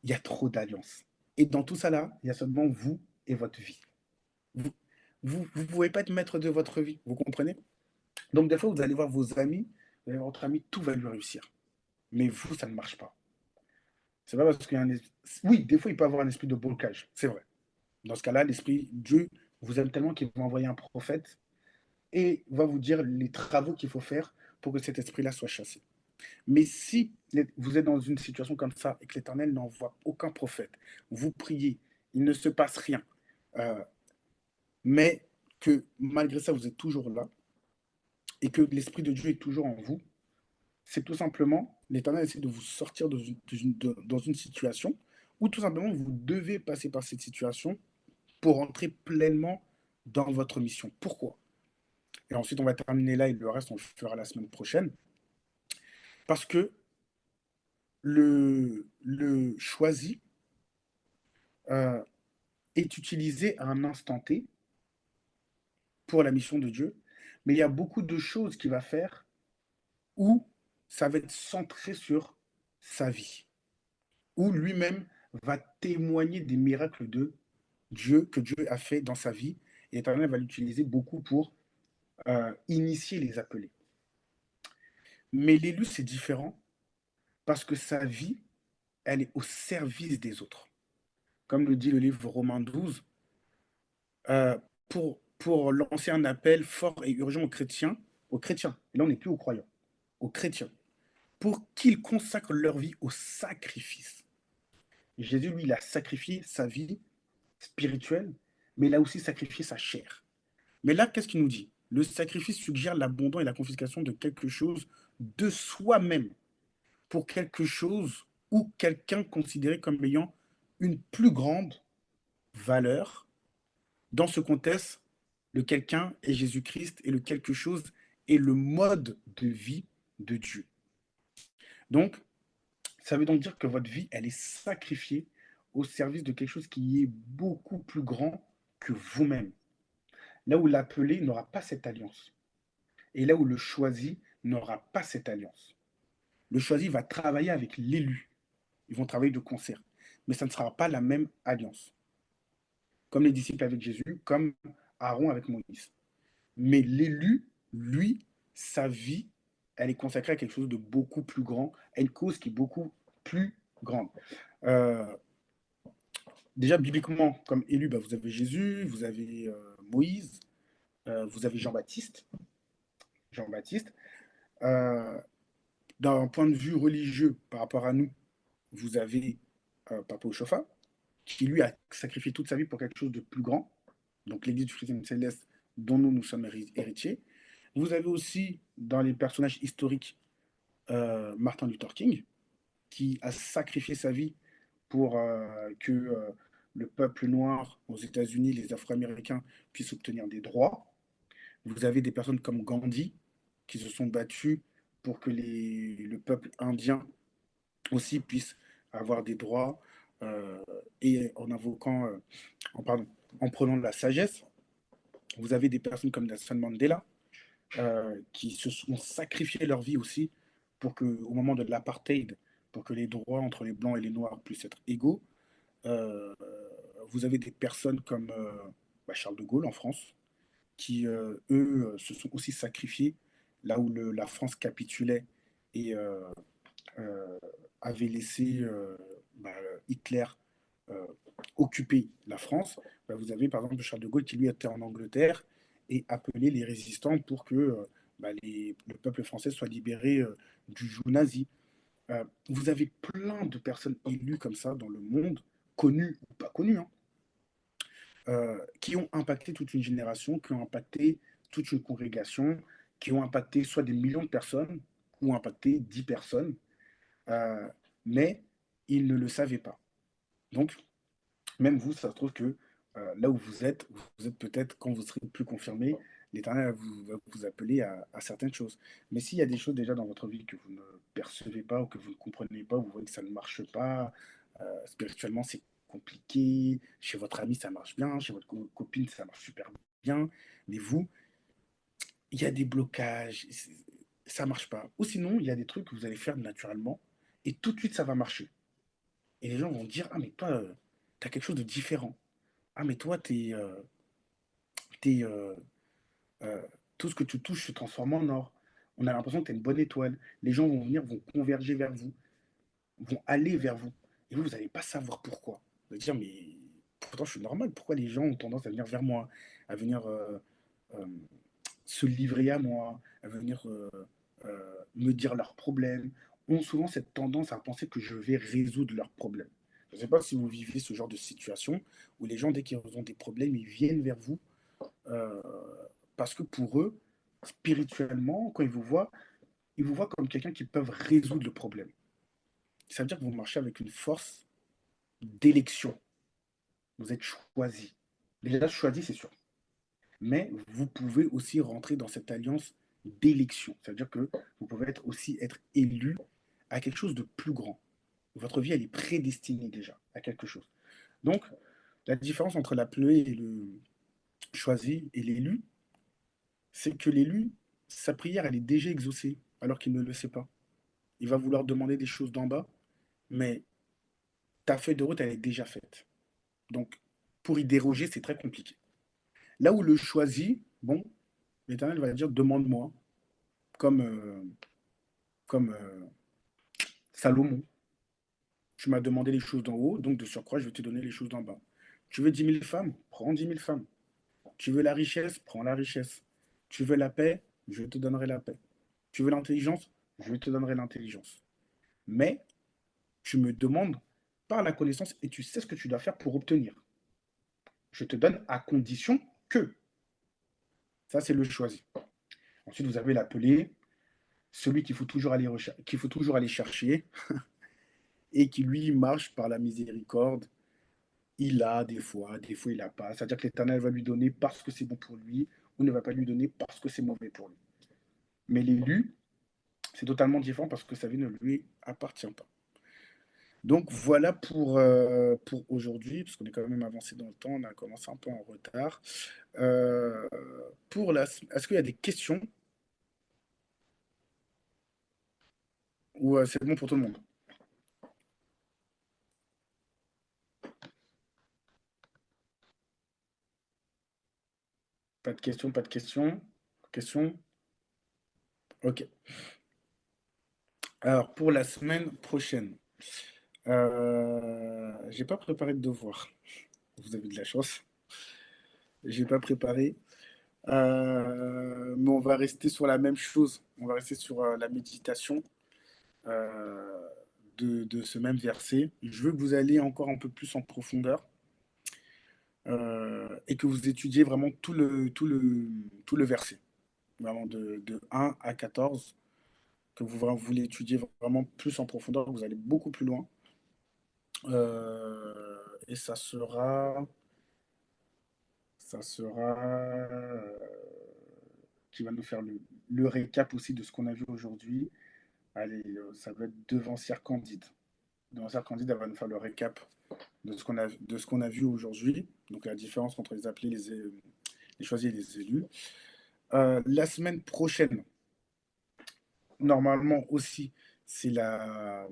il y a trop d'alliances. Et dans tout ça là, il y a seulement vous et votre vie. Vous ne pouvez pas être maître de votre vie, vous comprenez? Donc des fois, vous allez voir vos amis, vous allez voir votre ami, tout va lui réussir. Mais vous, ça ne marche pas. C'est pas parce qu'il y a un esprit... Oui, des fois, il peut y avoir un esprit de blocage, c'est vrai. Dans ce cas-là, l'esprit, Dieu vous aime tellement qu'il va envoyer un prophète et va vous dire les travaux qu'il faut faire pour que cet esprit-là soit chassé. Mais si vous êtes dans une situation comme ça et que l'Éternel n'envoie aucun prophète, vous priez, il ne se passe rien, euh, mais que malgré ça, vous êtes toujours là et que l'Esprit de Dieu est toujours en vous, c'est tout simplement, l'Éternel essaie de vous sortir dans une situation où tout simplement vous devez passer par cette situation pour entrer pleinement dans votre mission. Pourquoi? Et ensuite, on va terminer là et le reste, on le fera la semaine prochaine. Parce que le choisi, euh, est utilisé à un instant T pour la mission de Dieu, mais il y a beaucoup de choses qu'il va faire où ça va être centré sur sa vie, où lui-même va témoigner des miracles de Dieu, que Dieu a fait dans sa vie, et l'Éternel va l'utiliser beaucoup pour initier les appelés. Mais l'élu, c'est différent parce que sa vie, elle est au service des autres. Comme le dit le livre Romains 12, euh, pour lancer un appel fort et urgent aux chrétiens, et là on n'est plus aux croyants, aux chrétiens, pour qu'ils consacrent leur vie au sacrifice. Jésus, lui, il a sacrifié sa vie spirituelle, mais il a aussi sacrifié sa chair. Mais là, qu'est-ce qu'il nous dit? Le sacrifice suggère l'abandon et la confiscation de quelque chose de soi-même pour quelque chose ou quelqu'un considéré comme ayant une plus grande valeur. Dans ce contexte, le quelqu'un est Jésus-Christ et le quelque chose est le mode de vie de Dieu. Donc, ça veut donc dire que votre vie, elle est sacrifiée au service de quelque chose qui est beaucoup plus grand que vous-même. Là où l'appelé n'aura pas cette alliance. Et là où le choisi n'aura pas cette alliance. Le choisi va travailler avec l'élu. Ils vont travailler de concert. Mais ça ne sera pas la même alliance. Comme les disciples avec Jésus, comme Aaron avec Moïse. Mais l'élu, lui, sa vie, elle est consacrée à quelque chose de beaucoup plus grand, à une cause qui est beaucoup plus grande. Euh, Déjà, bibliquement, comme élu, bah, vous avez Jésus, vous avez Moïse, vous avez Jean-Baptiste. Jean-Baptiste. Euh, D'un point de vue religieux, par rapport à nous, vous avez Papa Ochofa, qui lui a sacrifié toute sa vie pour quelque chose de plus grand, donc l'Église du chrétien céleste dont nous sommes héritiers. Vous avez aussi, dans les personnages historiques, Martin Luther King, qui a sacrifié sa vie pour que le peuple noir aux États-Unis, les Afro-Américains, puissent obtenir des droits. Vous avez des personnes comme Gandhi, qui se sont battus pour que le peuple indien aussi puisse avoir des droits et en invoquant, pardon, en prenant de la sagesse. Vous avez des personnes comme Nelson Mandela qui se sont sacrifiés leur vie aussi pour que, au moment de l'apartheid, pour que les droits entre les blancs et les noirs puissent être égaux. Euh, vous avez des personnes comme Charles de Gaulle en France qui, eux, se sont aussi sacrifiés là où la France capitulait et euh, avait laissé Hitler euh, occuper la France. Bah, vous avez par exemple Charles de Gaulle qui lui était en Angleterre et appelé les résistants pour que le peuple français soit libéré du joug nazi. Vous avez plein de personnes élues comme ça dans le monde, connues ou pas connues, hein, qui ont impacté toute une génération, qui ont impacté toute une congrégation, qui ont impacté soit des millions de personnes ou impacté 10 personnes, euh, mais ils ne le savaient pas. Donc, même vous, ça se trouve que là où vous êtes peut-être, quand vous serez plus confirmé, l'Éternel va vous appeler à certaines choses. Mais s'il y a des choses déjà dans votre vie que vous ne percevez pas ou que vous ne comprenez pas, vous voyez que ça ne marche pas, spirituellement c'est compliqué, chez votre ami ça marche bien, chez votre copine ça marche super bien, mais vous, il y a des blocages, ça ne marche pas. Ou sinon, il y a des trucs que vous allez faire naturellement et tout de suite ça va marcher. Et les gens vont dire, ah mais toi, tu as quelque chose de différent. Ah mais toi, t'es, euh, tout ce que tu touches se transforme en or. On a l'impression que tu es une bonne étoile. Les gens vont venir, vont converger vers vous, vont aller vers vous. Et vous, vous n'allez pas savoir pourquoi. Vous allez dire, mais pourtant je suis normal. Pourquoi les gens ont tendance à venir vers moi, à venir euh, se livrer à moi, à venir me dire leurs problèmes, ont souvent cette tendance à penser que je vais résoudre leurs problèmes. Je ne sais pas si vous vivez ce genre de situation où les gens, dès qu'ils ont des problèmes, ils viennent vers vous euh, parce que pour eux, spirituellement, quand ils vous voient comme quelqu'un qui peut résoudre le problème. Ça veut dire que vous marchez avec une force d'élection. Vous êtes choisi. Déjà choisi, c'est sûr. Mais vous pouvez aussi rentrer dans cette alliance d'élection. Ça veut dire que vous pouvez aussi être élu à quelque chose de plus grand. Votre vie, elle est prédestinée déjà à quelque chose. Donc, La différence entre l'appelé et le choisi et l'élu, c'est que l'élu, sa prière, elle est déjà exaucée, alors qu'il ne le sait pas. Il va vouloir demander des choses d'en bas, mais ta feuille de route, elle est déjà faite. Donc, pour y déroger, c'est très compliqué. Là où le choisi, bon, l'Éternel va dire demande-moi, comme, comme Salomon. Tu m'as demandé les choses d'en haut, donc de surcroît, je vais te donner les choses d'en bas. Tu veux 10 000 femmes? Prends 10 000 femmes. Tu veux la richesse? Prends la richesse. Tu veux la paix? Je te donnerai la paix. Tu veux l'intelligence? Je te donnerai l'intelligence. Mais tu me demandes par la connaissance et tu sais ce que tu dois faire pour obtenir. Je te donne à condition que. Ça, c'est le choisi. Ensuite, vous avez l'appelé, celui qu'il faut toujours aller chercher et qui, lui, marche par la miséricorde. Il a des fois il n'a pas. C'est-à-dire que l'Éternel va lui donner parce que c'est bon pour lui ou ne va pas lui donner parce que c'est mauvais pour lui. Mais l'élu, c'est totalement différent parce que sa vie ne lui appartient pas. Donc voilà pour aujourd'hui, parce qu'on est quand même avancé dans le temps, on a commencé un peu en retard. Euh, Est-ce qu'il y a des questions ou c'est bon pour tout le monde? Pas de questions, pas de questions. Questions? Ok. Alors pour la semaine prochaine, j'ai pas préparé de devoir. Vous avez de la chance. J'ai pas préparé. Mais on va rester sur la même chose. On va rester sur la méditation euh, de ce même verset. Je veux que vous alliez encore un peu plus en profondeur et que vous étudiez vraiment tout le verset. Vraiment de 1 à 14, que vous l'étudiez vraiment plus en profondeur, que vous allez beaucoup plus loin. Et ça sera qui va nous faire le récap aussi de ce qu'on a vu aujourd'hui. Allez, ça va être Devancière Candide. Devancière Candide, elle va nous faire le récap de ce qu'on a vu aujourd'hui. Donc la différence entre les appelés, les choisis et les élus. La semaine prochaine, normalement aussi, c'est la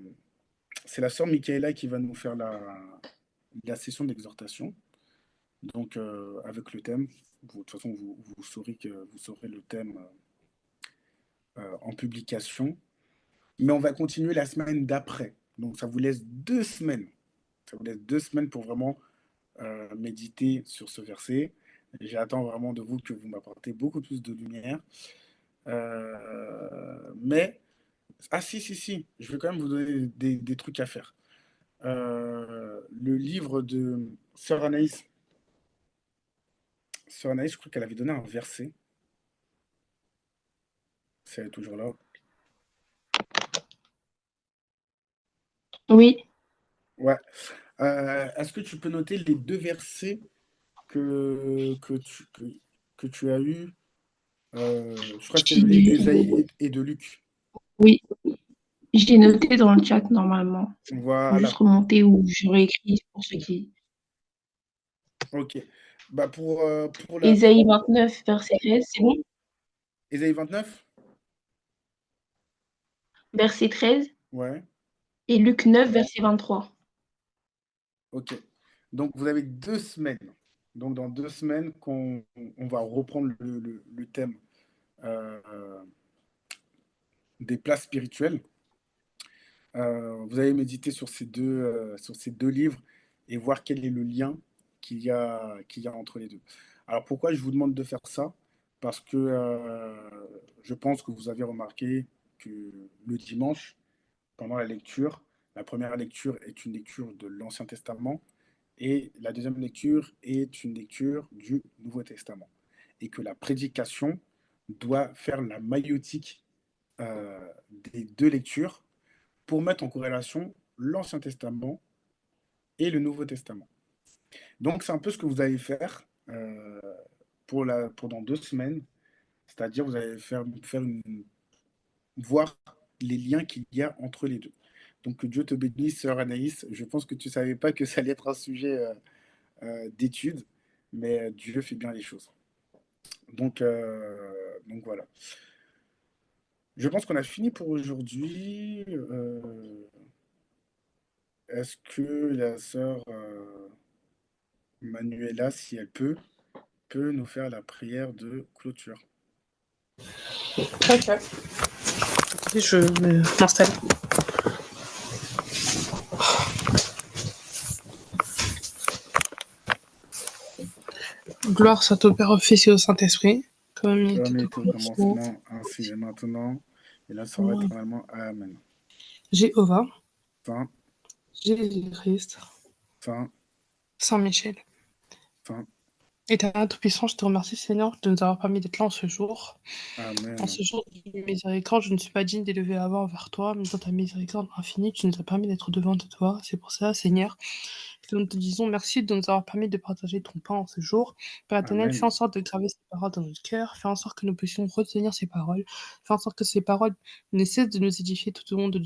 sœur Michaela qui va nous faire la session d'exhortation. Donc avec le thème, de toute façon vous saurez le thème en publication. Mais on va continuer la semaine d'après. Donc ça vous laisse 2 semaines. Ça vous laisse 2 semaines pour vraiment méditer sur ce verset. J'attends vraiment de vous que vous m'apportez beaucoup plus de lumière. Mais, ah si, si, si, je vais quand même vous donner des trucs à faire. Le livre de Sœur Anaïs, je crois qu'elle avait donné un verset. Si elle est toujours là. Oui, Ouais. Est-ce que tu peux noter les 2 versets que tu as eu? Je crois que c'était le livre j'ai d'Ésaïe et de Luc. oui, j'ai noté dans le chat normalement. Faut juste Voilà. remonter où je réécris pour ceux qui. Ok. Bah pour Ésaïe 29, verset 13, c'est bon? Ésaïe 29? Verset 13 Ouais. et Luc 9, verset 23. Ok. Donc vous avez 2 semaines. Donc dans 2 semaines qu'on va reprendre le thème euh, des places spirituelles. Vous allez méditer sur ces deux livres et voir quel est le lien qu'il y a entre les deux. Alors pourquoi je vous demande de faire ça? Parce que je pense que vous avez remarqué que le dimanche, pendant la lecture, la première lecture est une lecture de l'Ancien Testament et la deuxième lecture est une lecture du Nouveau Testament. Et que la prédication doit faire la maïotique des deux lectures pour mettre en corrélation l'Ancien Testament et le Nouveau Testament. Donc c'est un peu ce que vous allez faire pendant 2 semaines, c'est-à-dire vous allez voir les liens qu'il y a entre les deux. Donc que Dieu te bénisse, sœur Anaïs. Je pense que tu ne savais pas que ça allait être un sujet d'études, mais Dieu fait bien les choses. Donc voilà. Je pense qu'on a fini pour aujourd'hui. Est-ce que la sœur Manuela, si elle peut nous faire la prière de clôture? Ok. Je m'installe. Gloire soit au Père, au Fils et au Saint-Esprit, comme il Comme était il au était au commencement, commencement, ainsi est maintenant, et là sera maintenant. éternellement. Amen. Jéhovah, Saint, Jésus-Christ, Saint, Saint Michel. Saint. Éternel Tout-Puissant, je te remercie, Seigneur, de nous avoir permis d'être là en ce jour. En Amen. ce jour de miséricorde, je ne suis pas digne d'élever la voix vers toi, mais dans ta miséricorde infinie, tu nous as permis d'être devant de toi. C'est pour ça, Seigneur, que nous te disons merci de nous avoir permis de partager ton pain en ce jour. Père éternel, fais en Amen. sorte de graver ces paroles dans notre cœur, fais en sorte que nous puissions retenir ces paroles, fais en sorte que ces paroles ne cessent de nous édifier tout au long de